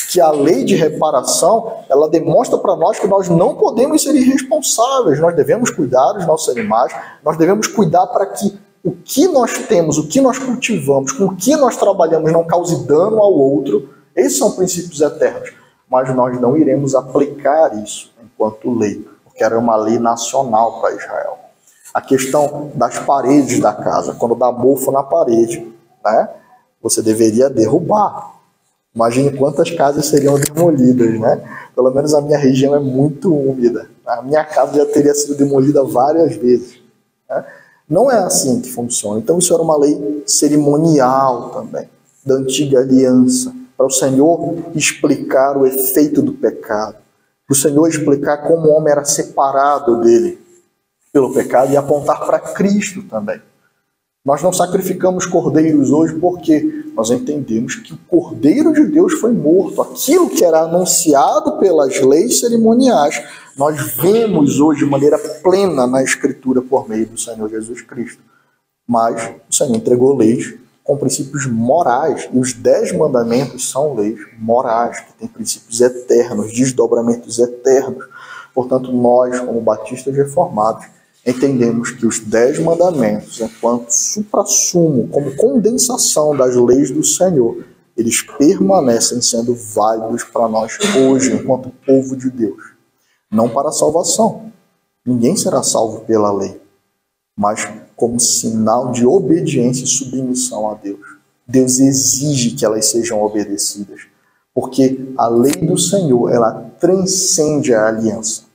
Que a lei de reparação, ela demonstra para nós que nós não podemos ser irresponsáveis. Nós devemos cuidar dos nossos animais, nós devemos cuidar para que o que nós temos, o que nós cultivamos, com o que nós trabalhamos não cause dano ao outro. Esses são princípios eternos. Mas nós não iremos aplicar isso enquanto lei, porque era uma lei nacional para Israel. A questão das paredes da casa, quando dá mofo na parede, né? você deveria derrubar. Imagine quantas casas seriam demolidas, né? Pelo menos a minha região é muito úmida. A minha casa já teria sido demolida várias vezes, né? Não é assim que funciona. Então isso era uma lei cerimonial também, da antiga aliança, para o Senhor explicar o efeito do pecado, para o Senhor explicar como o homem era separado dele pelo pecado e apontar para Cristo também. Nós não sacrificamos cordeiros hoje porque nós entendemos que o Cordeiro de Deus foi morto. Aquilo que era anunciado pelas leis cerimoniais, nós vemos hoje de maneira plena na Escritura por meio do Senhor Jesus Cristo. Mas o Senhor entregou leis com princípios morais, e os 10 mandamentos são leis morais, que têm princípios eternos, desdobramentos eternos. Portanto, nós, como batistas reformados, entendemos que os 10 mandamentos, enquanto suprassumo, como condensação das leis do Senhor, eles permanecem sendo válidos para nós hoje, enquanto povo de Deus. Não para a salvação. Ninguém será salvo pela lei, mas como sinal de obediência e submissão a Deus. Deus exige que elas sejam obedecidas, porque a lei do Senhor, ela transcende a aliança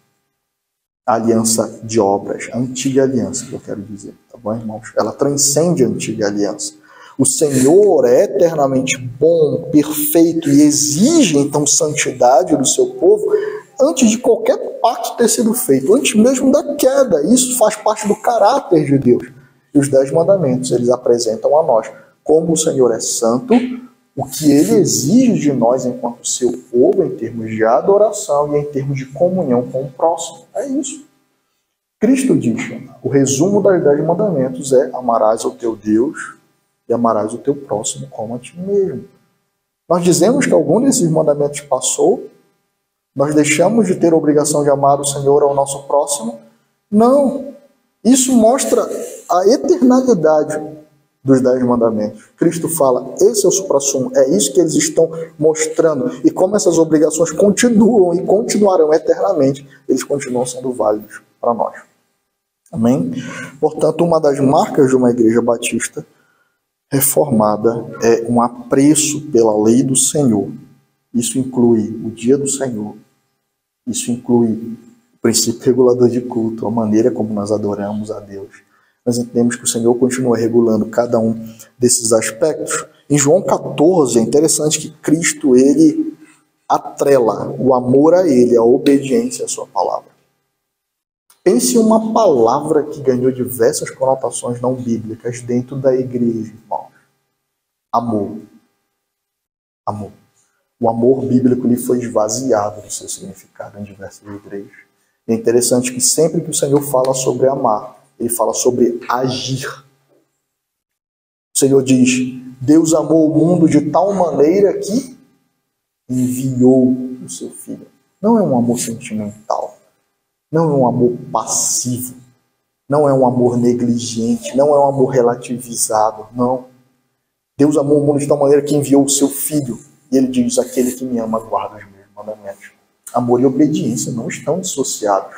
de obras, a antiga aliança, que eu quero dizer, tá bom, irmãos? Ela transcende a antiga aliança. O Senhor é eternamente bom, perfeito e exige, então, santidade do seu povo antes de qualquer pacto ter sido feito, antes mesmo da queda. Isso faz parte do caráter de Deus. E os 10 mandamentos, eles apresentam a nós como o Senhor é santo, o que ele exige de nós enquanto seu povo em termos de adoração e em termos de comunhão com o próximo. É isso. Cristo diz, o resumo das 10 mandamentos é: amarás ao teu Deus e amarás o teu próximo como a ti mesmo. Nós dizemos que algum desses mandamentos passou? Nós deixamos de ter a obrigação de amar o Senhor ao nosso próximo? Não. Isso mostra a eternalidade dos 10 mandamentos. Cristo fala, esse é o suprassumo, é isso que eles estão mostrando. E como essas obrigações continuam e continuarão eternamente, eles continuam sendo válidos para nós. Amém? Portanto, uma das marcas de uma igreja batista reformada é um apreço pela lei do Senhor. Isso inclui o dia do Senhor. Isso inclui o princípio regulador de culto, a maneira como nós adoramos a Deus. Nós entendemos que o Senhor continua regulando cada um desses aspectos. Em João 14, é interessante que Cristo, ele atrela o amor a ele, a obediência à sua palavra. Pense em uma palavra que ganhou diversas conotações não bíblicas dentro da igreja, irmãos. Amor. Amor. O amor bíblico lhe foi esvaziado do seu significado em diversas igrejas. É interessante que sempre que o Senhor fala sobre amar, ele fala sobre agir. O Senhor diz, Deus amou o mundo de tal maneira que enviou o seu Filho. Não é um amor sentimental, não é um amor passivo, não é um amor negligente, não é um amor relativizado, não. Deus amou o mundo de tal maneira que enviou o seu Filho. E ele diz, aquele que me ama guarda os meus mandamentos. Amor e obediência não estão dissociados.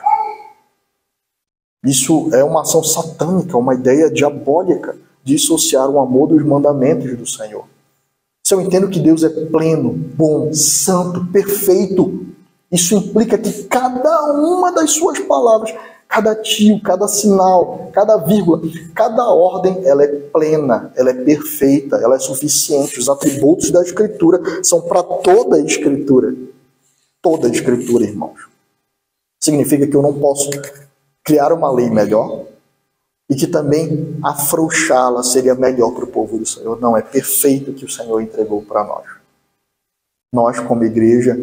Isso é uma ação satânica, uma ideia diabólica, dissociar o amor dos mandamentos do Senhor. Se eu entendo que Deus é pleno, bom, santo, perfeito, isso implica que cada uma das suas palavras, cada tio, cada sinal, cada vírgula, cada ordem, ela é plena, ela é perfeita, ela é suficiente. Os atributos da Escritura são para toda a Escritura. Toda a Escritura, irmãos. Significa que eu não posso criar uma lei melhor e que também afrouxá-la seria melhor para o povo do Senhor. Não, é perfeito que o Senhor entregou para nós. Nós, como igreja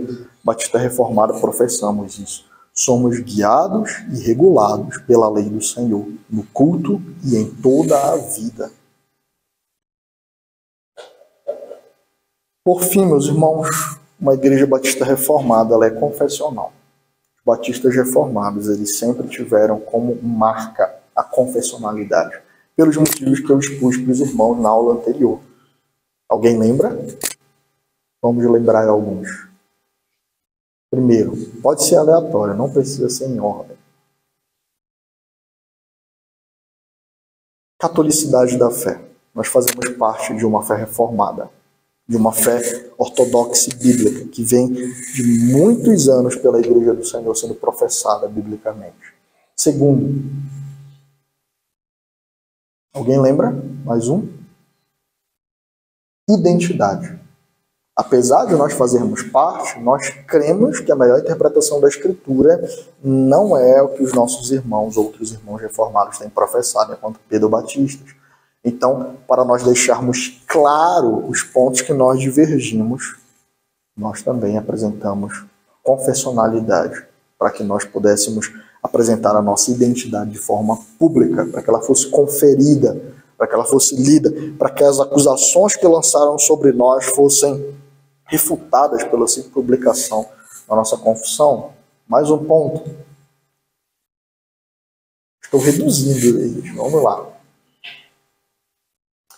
batista reformada, professamos isso. Somos guiados e regulados pela lei do Senhor, no culto e em toda a vida. Por fim, meus irmãos, uma igreja batista reformada, ela é confessional. Os batistas reformados, eles sempre tiveram como marca a confessionalidade, pelos motivos que eu expus para os irmãos na aula anterior. Alguém lembra? Vamos lembrar alguns. Primeiro, pode ser aleatório, não precisa ser em ordem. Catolicidade da fé. nós fazemos parte de uma fé reformada, de uma fé ortodoxa e bíblica, que vem de muitos anos pela Igreja do Senhor sendo professada biblicamente. Segundo, alguém lembra? Mais um? Identidade. Apesar de nós fazermos parte, nós cremos que a melhor interpretação da Escritura não é o que os nossos irmãos, outros irmãos reformados têm professado, enquanto Pedro Batistas. Então, para nós deixarmos claro os pontos que nós divergimos, nós também apresentamos confessionalidade, para que nós pudéssemos apresentar a nossa identidade de forma pública, para que ela fosse conferida, para que ela fosse lida, para que as acusações que lançaram sobre nós fossem refutadas pela simples publicação da nossa confissão. Mais um ponto. Estou reduzindo eles. Vamos lá.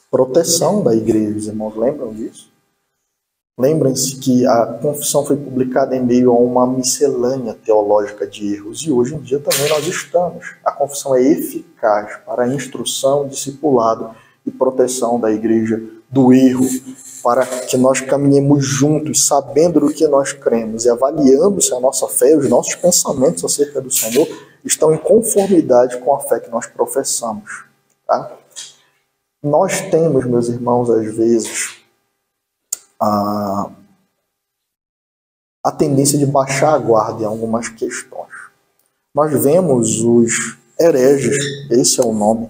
Proteção da igreja, os irmãos lembram disso? Lembrem-se que a confissão foi publicada em meio a uma miscelânea teológica de erros, e hoje em dia também nós estamos. A confissão é eficaz para a instrução, discipulado e proteção da igreja do erro, para que nós caminhemos juntos, sabendo do que nós cremos e avaliando se a nossa fé e os nossos pensamentos acerca do Senhor estão em conformidade com a fé que nós professamos. Tá? Nós temos, meus irmãos, às vezes, a tendência de baixar a guarda em algumas questões. Nós vemos os hereges, esse é o nome,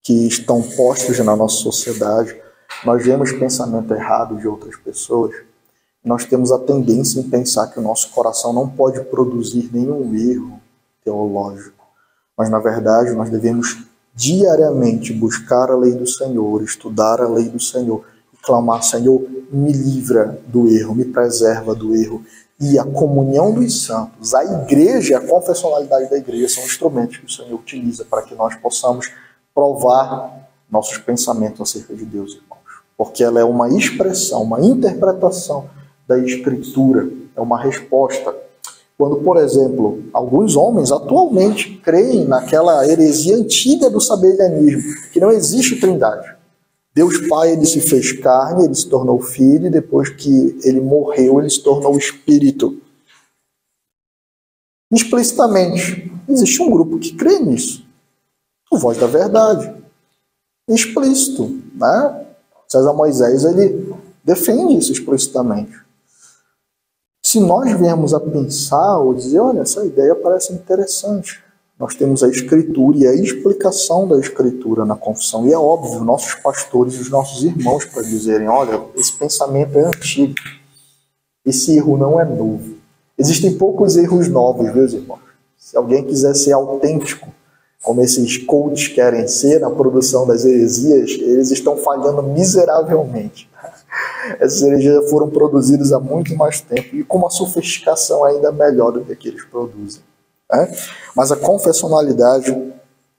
que estão postos na nossa sociedade. Nós vemos pensamento errado de outras pessoas. Nós temos a tendência em pensar que o nosso coração não pode produzir nenhum erro teológico. Mas, na verdade, nós devemos diariamente buscar a lei do Senhor, estudar a lei do Senhor e clamar: Senhor, me livra do erro, me preserva do erro. E a comunhão dos santos, a igreja e a confessionalidade da igreja são instrumentos que o Senhor utiliza para que nós possamos provar nossos pensamentos acerca de Deus, irmãos. Porque ela é uma expressão, uma interpretação da Escritura, é uma resposta. Quando, por exemplo, alguns homens atualmente creem naquela heresia antiga do sabelianismo, que não existe trindade. Deus Pai, ele se fez carne, ele se tornou filho, e depois que ele morreu, ele se tornou espírito. Explicitamente, existe um grupo que crê nisso. O Voz da Verdade. Explícito, né? César Moisés, ele defende isso explicitamente. Se nós viemos a pensar ou dizer, olha, essa ideia parece interessante, nós temos a Escritura e a explicação da Escritura na confissão. E é óbvio, nossos pastores e os nossos irmãos para dizerem, olha, esse pensamento é antigo, esse erro não é novo. Existem poucos erros novos, meus irmãos. Se alguém quiser ser autêntico, como esses coaches querem ser na produção das heresias, eles estão falhando miseravelmente. Essas heresias foram produzidas há muito mais tempo e com uma sofisticação ainda melhor do que a que eles produzem. Né? Mas a confessionalidade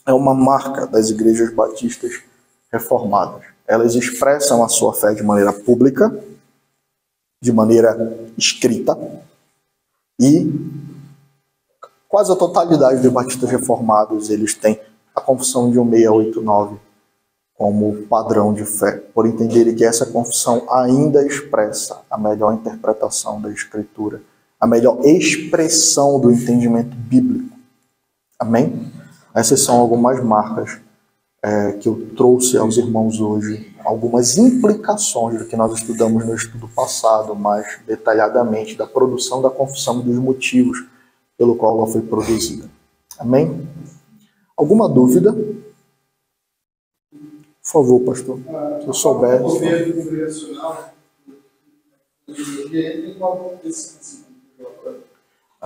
é uma marca das igrejas batistas reformadas. Elas expressam a sua fé de maneira pública, de maneira escrita, e quase a totalidade dos batistas reformados, eles têm a confissão de 1689 como padrão de fé, por entenderem que essa confissão ainda expressa a melhor interpretação da Escritura, a melhor expressão do entendimento bíblico. Amém? Essas são algumas marcas que eu trouxe aos irmãos hoje, algumas implicações do que nós estudamos no estudo passado, mais detalhadamente, da produção da confissão e dos motivos pelo qual ela foi produzida. Amém? Alguma dúvida? Por favor, pastor. Se eu souber. O governo congregacional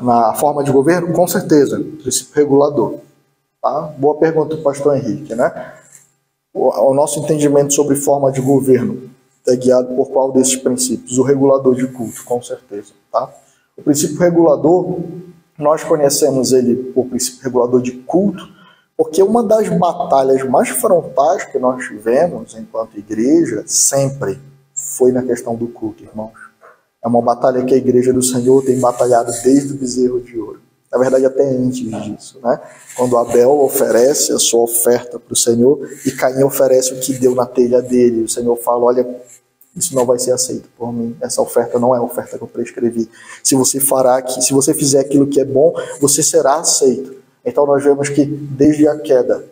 na forma de governo, com certeza, princípio regulador. Tá? Boa pergunta do pastor Henrique, né? O nosso entendimento sobre forma de governo é guiado por qual desses princípios? O regulador de culto, com certeza. Tá? O princípio regulador, nós conhecemos ele por princípio regulador de culto, porque uma das batalhas mais frontais que nós tivemos enquanto igreja sempre foi na questão do culto, irmãos. É uma batalha que a igreja do Senhor tem batalhado desde o bezerro de ouro. Na verdade, até antes disso, né? Quando Abel oferece a sua oferta para o Senhor e Caim oferece o que deu na telha dele. O Senhor fala, olha, isso não vai ser aceito por mim. Essa oferta não é a oferta que eu prescrevi. Se você fizer aquilo que é bom, você será aceito. Então nós vemos que desde a queda,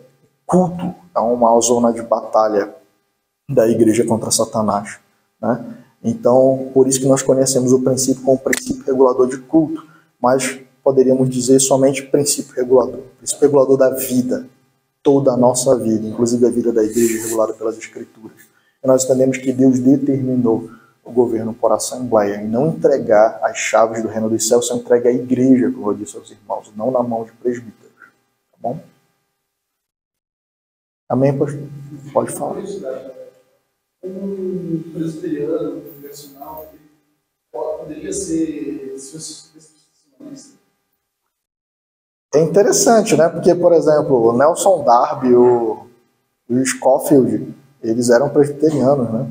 culto é uma zona de batalha da igreja contra Satanás, né? Então, por isso que nós conhecemos o princípio como princípio regulador de culto, mas poderíamos dizer somente princípio regulador da vida, toda a nossa vida, inclusive a vida da igreja regulada pelas Escrituras. E nós entendemos que Deus determinou o governo por assembleia e não entregar as chaves do reino dos céus, são entregue à igreja, como eu disse aos irmãos, não na mão de presbíteros. Tá bom? Amém, pastor? Pode falar. Um presbiteriano, um congregacional, poderia ser sensacionalista? É interessante, né? Porque, por exemplo, o Nelson Darby e o Scofield, eles eram presbiterianos, né?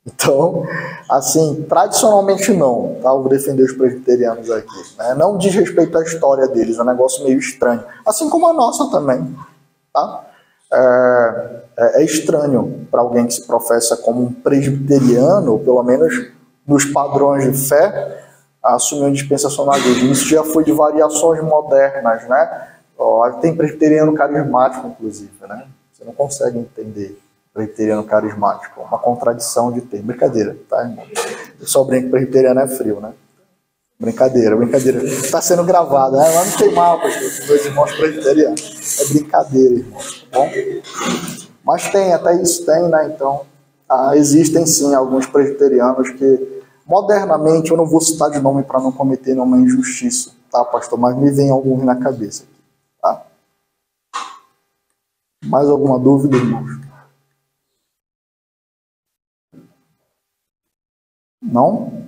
Então, assim, tradicionalmente não, tá? Eu vou defender os presbiterianos aqui, né? Não diz respeito à história deles, é um negócio meio estranho. Assim como a nossa também, tá? É estranho para alguém que se professa como um presbiteriano, ou pelo menos nos padrões de fé, assumir um dispensacionalismo. Isso já foi de variações modernas, né? Tem presbiteriano carismático, inclusive, né? Você não consegue entender presbiteriano carismático. É uma contradição de termo. Brincadeira, tá, irmão? Eu só brinco que presbiteriano é frio, né? Brincadeira. Está sendo gravado, né? Mas não tem mal, pastor, meus irmãos presbiterianos. É brincadeira, irmão. Tá bom? Mas tem, até isso tem, né? Então, existem sim alguns presbiterianos que, modernamente, eu não vou citar de nome para não cometer nenhuma injustiça, tá, pastor? Mas me vem alguns na cabeça aqui, tá? Mais alguma dúvida, irmãos? Não?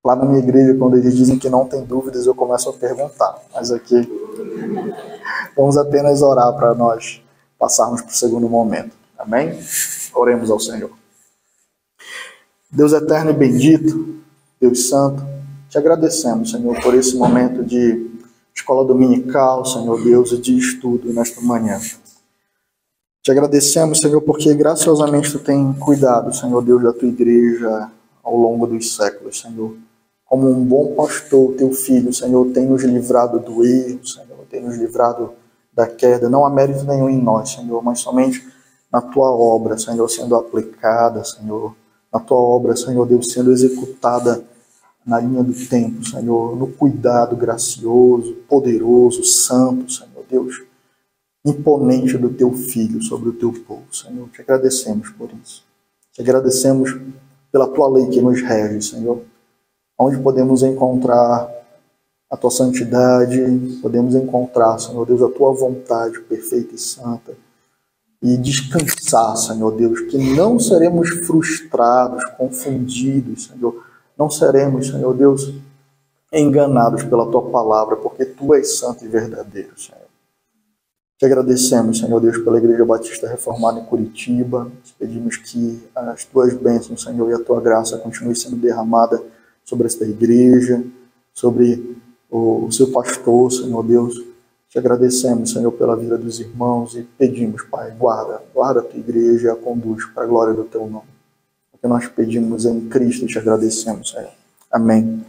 Lá na minha igreja, quando eles dizem que não tem dúvidas, eu começo a perguntar. Mas aqui, vamos apenas orar para nós passarmos para o segundo momento. Amém? Oremos ao Senhor. Deus eterno e bendito, Deus santo, te agradecemos, Senhor, por esse momento de escola dominical, Senhor Deus, e de estudo nesta manhã. Te agradecemos, Senhor, porque graciosamente tu tem cuidado, Senhor Deus, da tua igreja ao longo dos séculos, Senhor. Como um bom pastor, teu filho, Senhor, tem nos livrado do erro, Senhor, tem nos livrado da queda. Não há mérito nenhum em nós, Senhor, mas somente na tua obra, Senhor, sendo aplicada, Senhor. Na tua obra, Senhor Deus, sendo executada na linha do tempo, Senhor, no cuidado gracioso, poderoso, santo, Senhor Deus, imponente do teu filho sobre o teu povo, Senhor. Te agradecemos por isso. Te agradecemos pela tua lei que nos rege, Senhor. Onde podemos encontrar a tua santidade, podemos encontrar, Senhor Deus, a tua vontade perfeita e santa, e descansar, Senhor Deus, que não seremos frustrados, confundidos, Senhor, não seremos, Senhor Deus, enganados pela tua palavra, porque tu és santo e verdadeiro, Senhor. Te agradecemos, Senhor Deus, pela Igreja Batista Reformada em Curitiba, te pedimos que as tuas bênçãos, Senhor, e a tua graça continue sendo derramada sobre esta igreja, sobre o seu pastor, Senhor Deus. Te agradecemos, Senhor, pela vida dos irmãos e pedimos, Pai, guarda a tua igreja e a conduz para a glória do teu nome. O que nós pedimos em Cristo e te agradecemos, Senhor. Amém.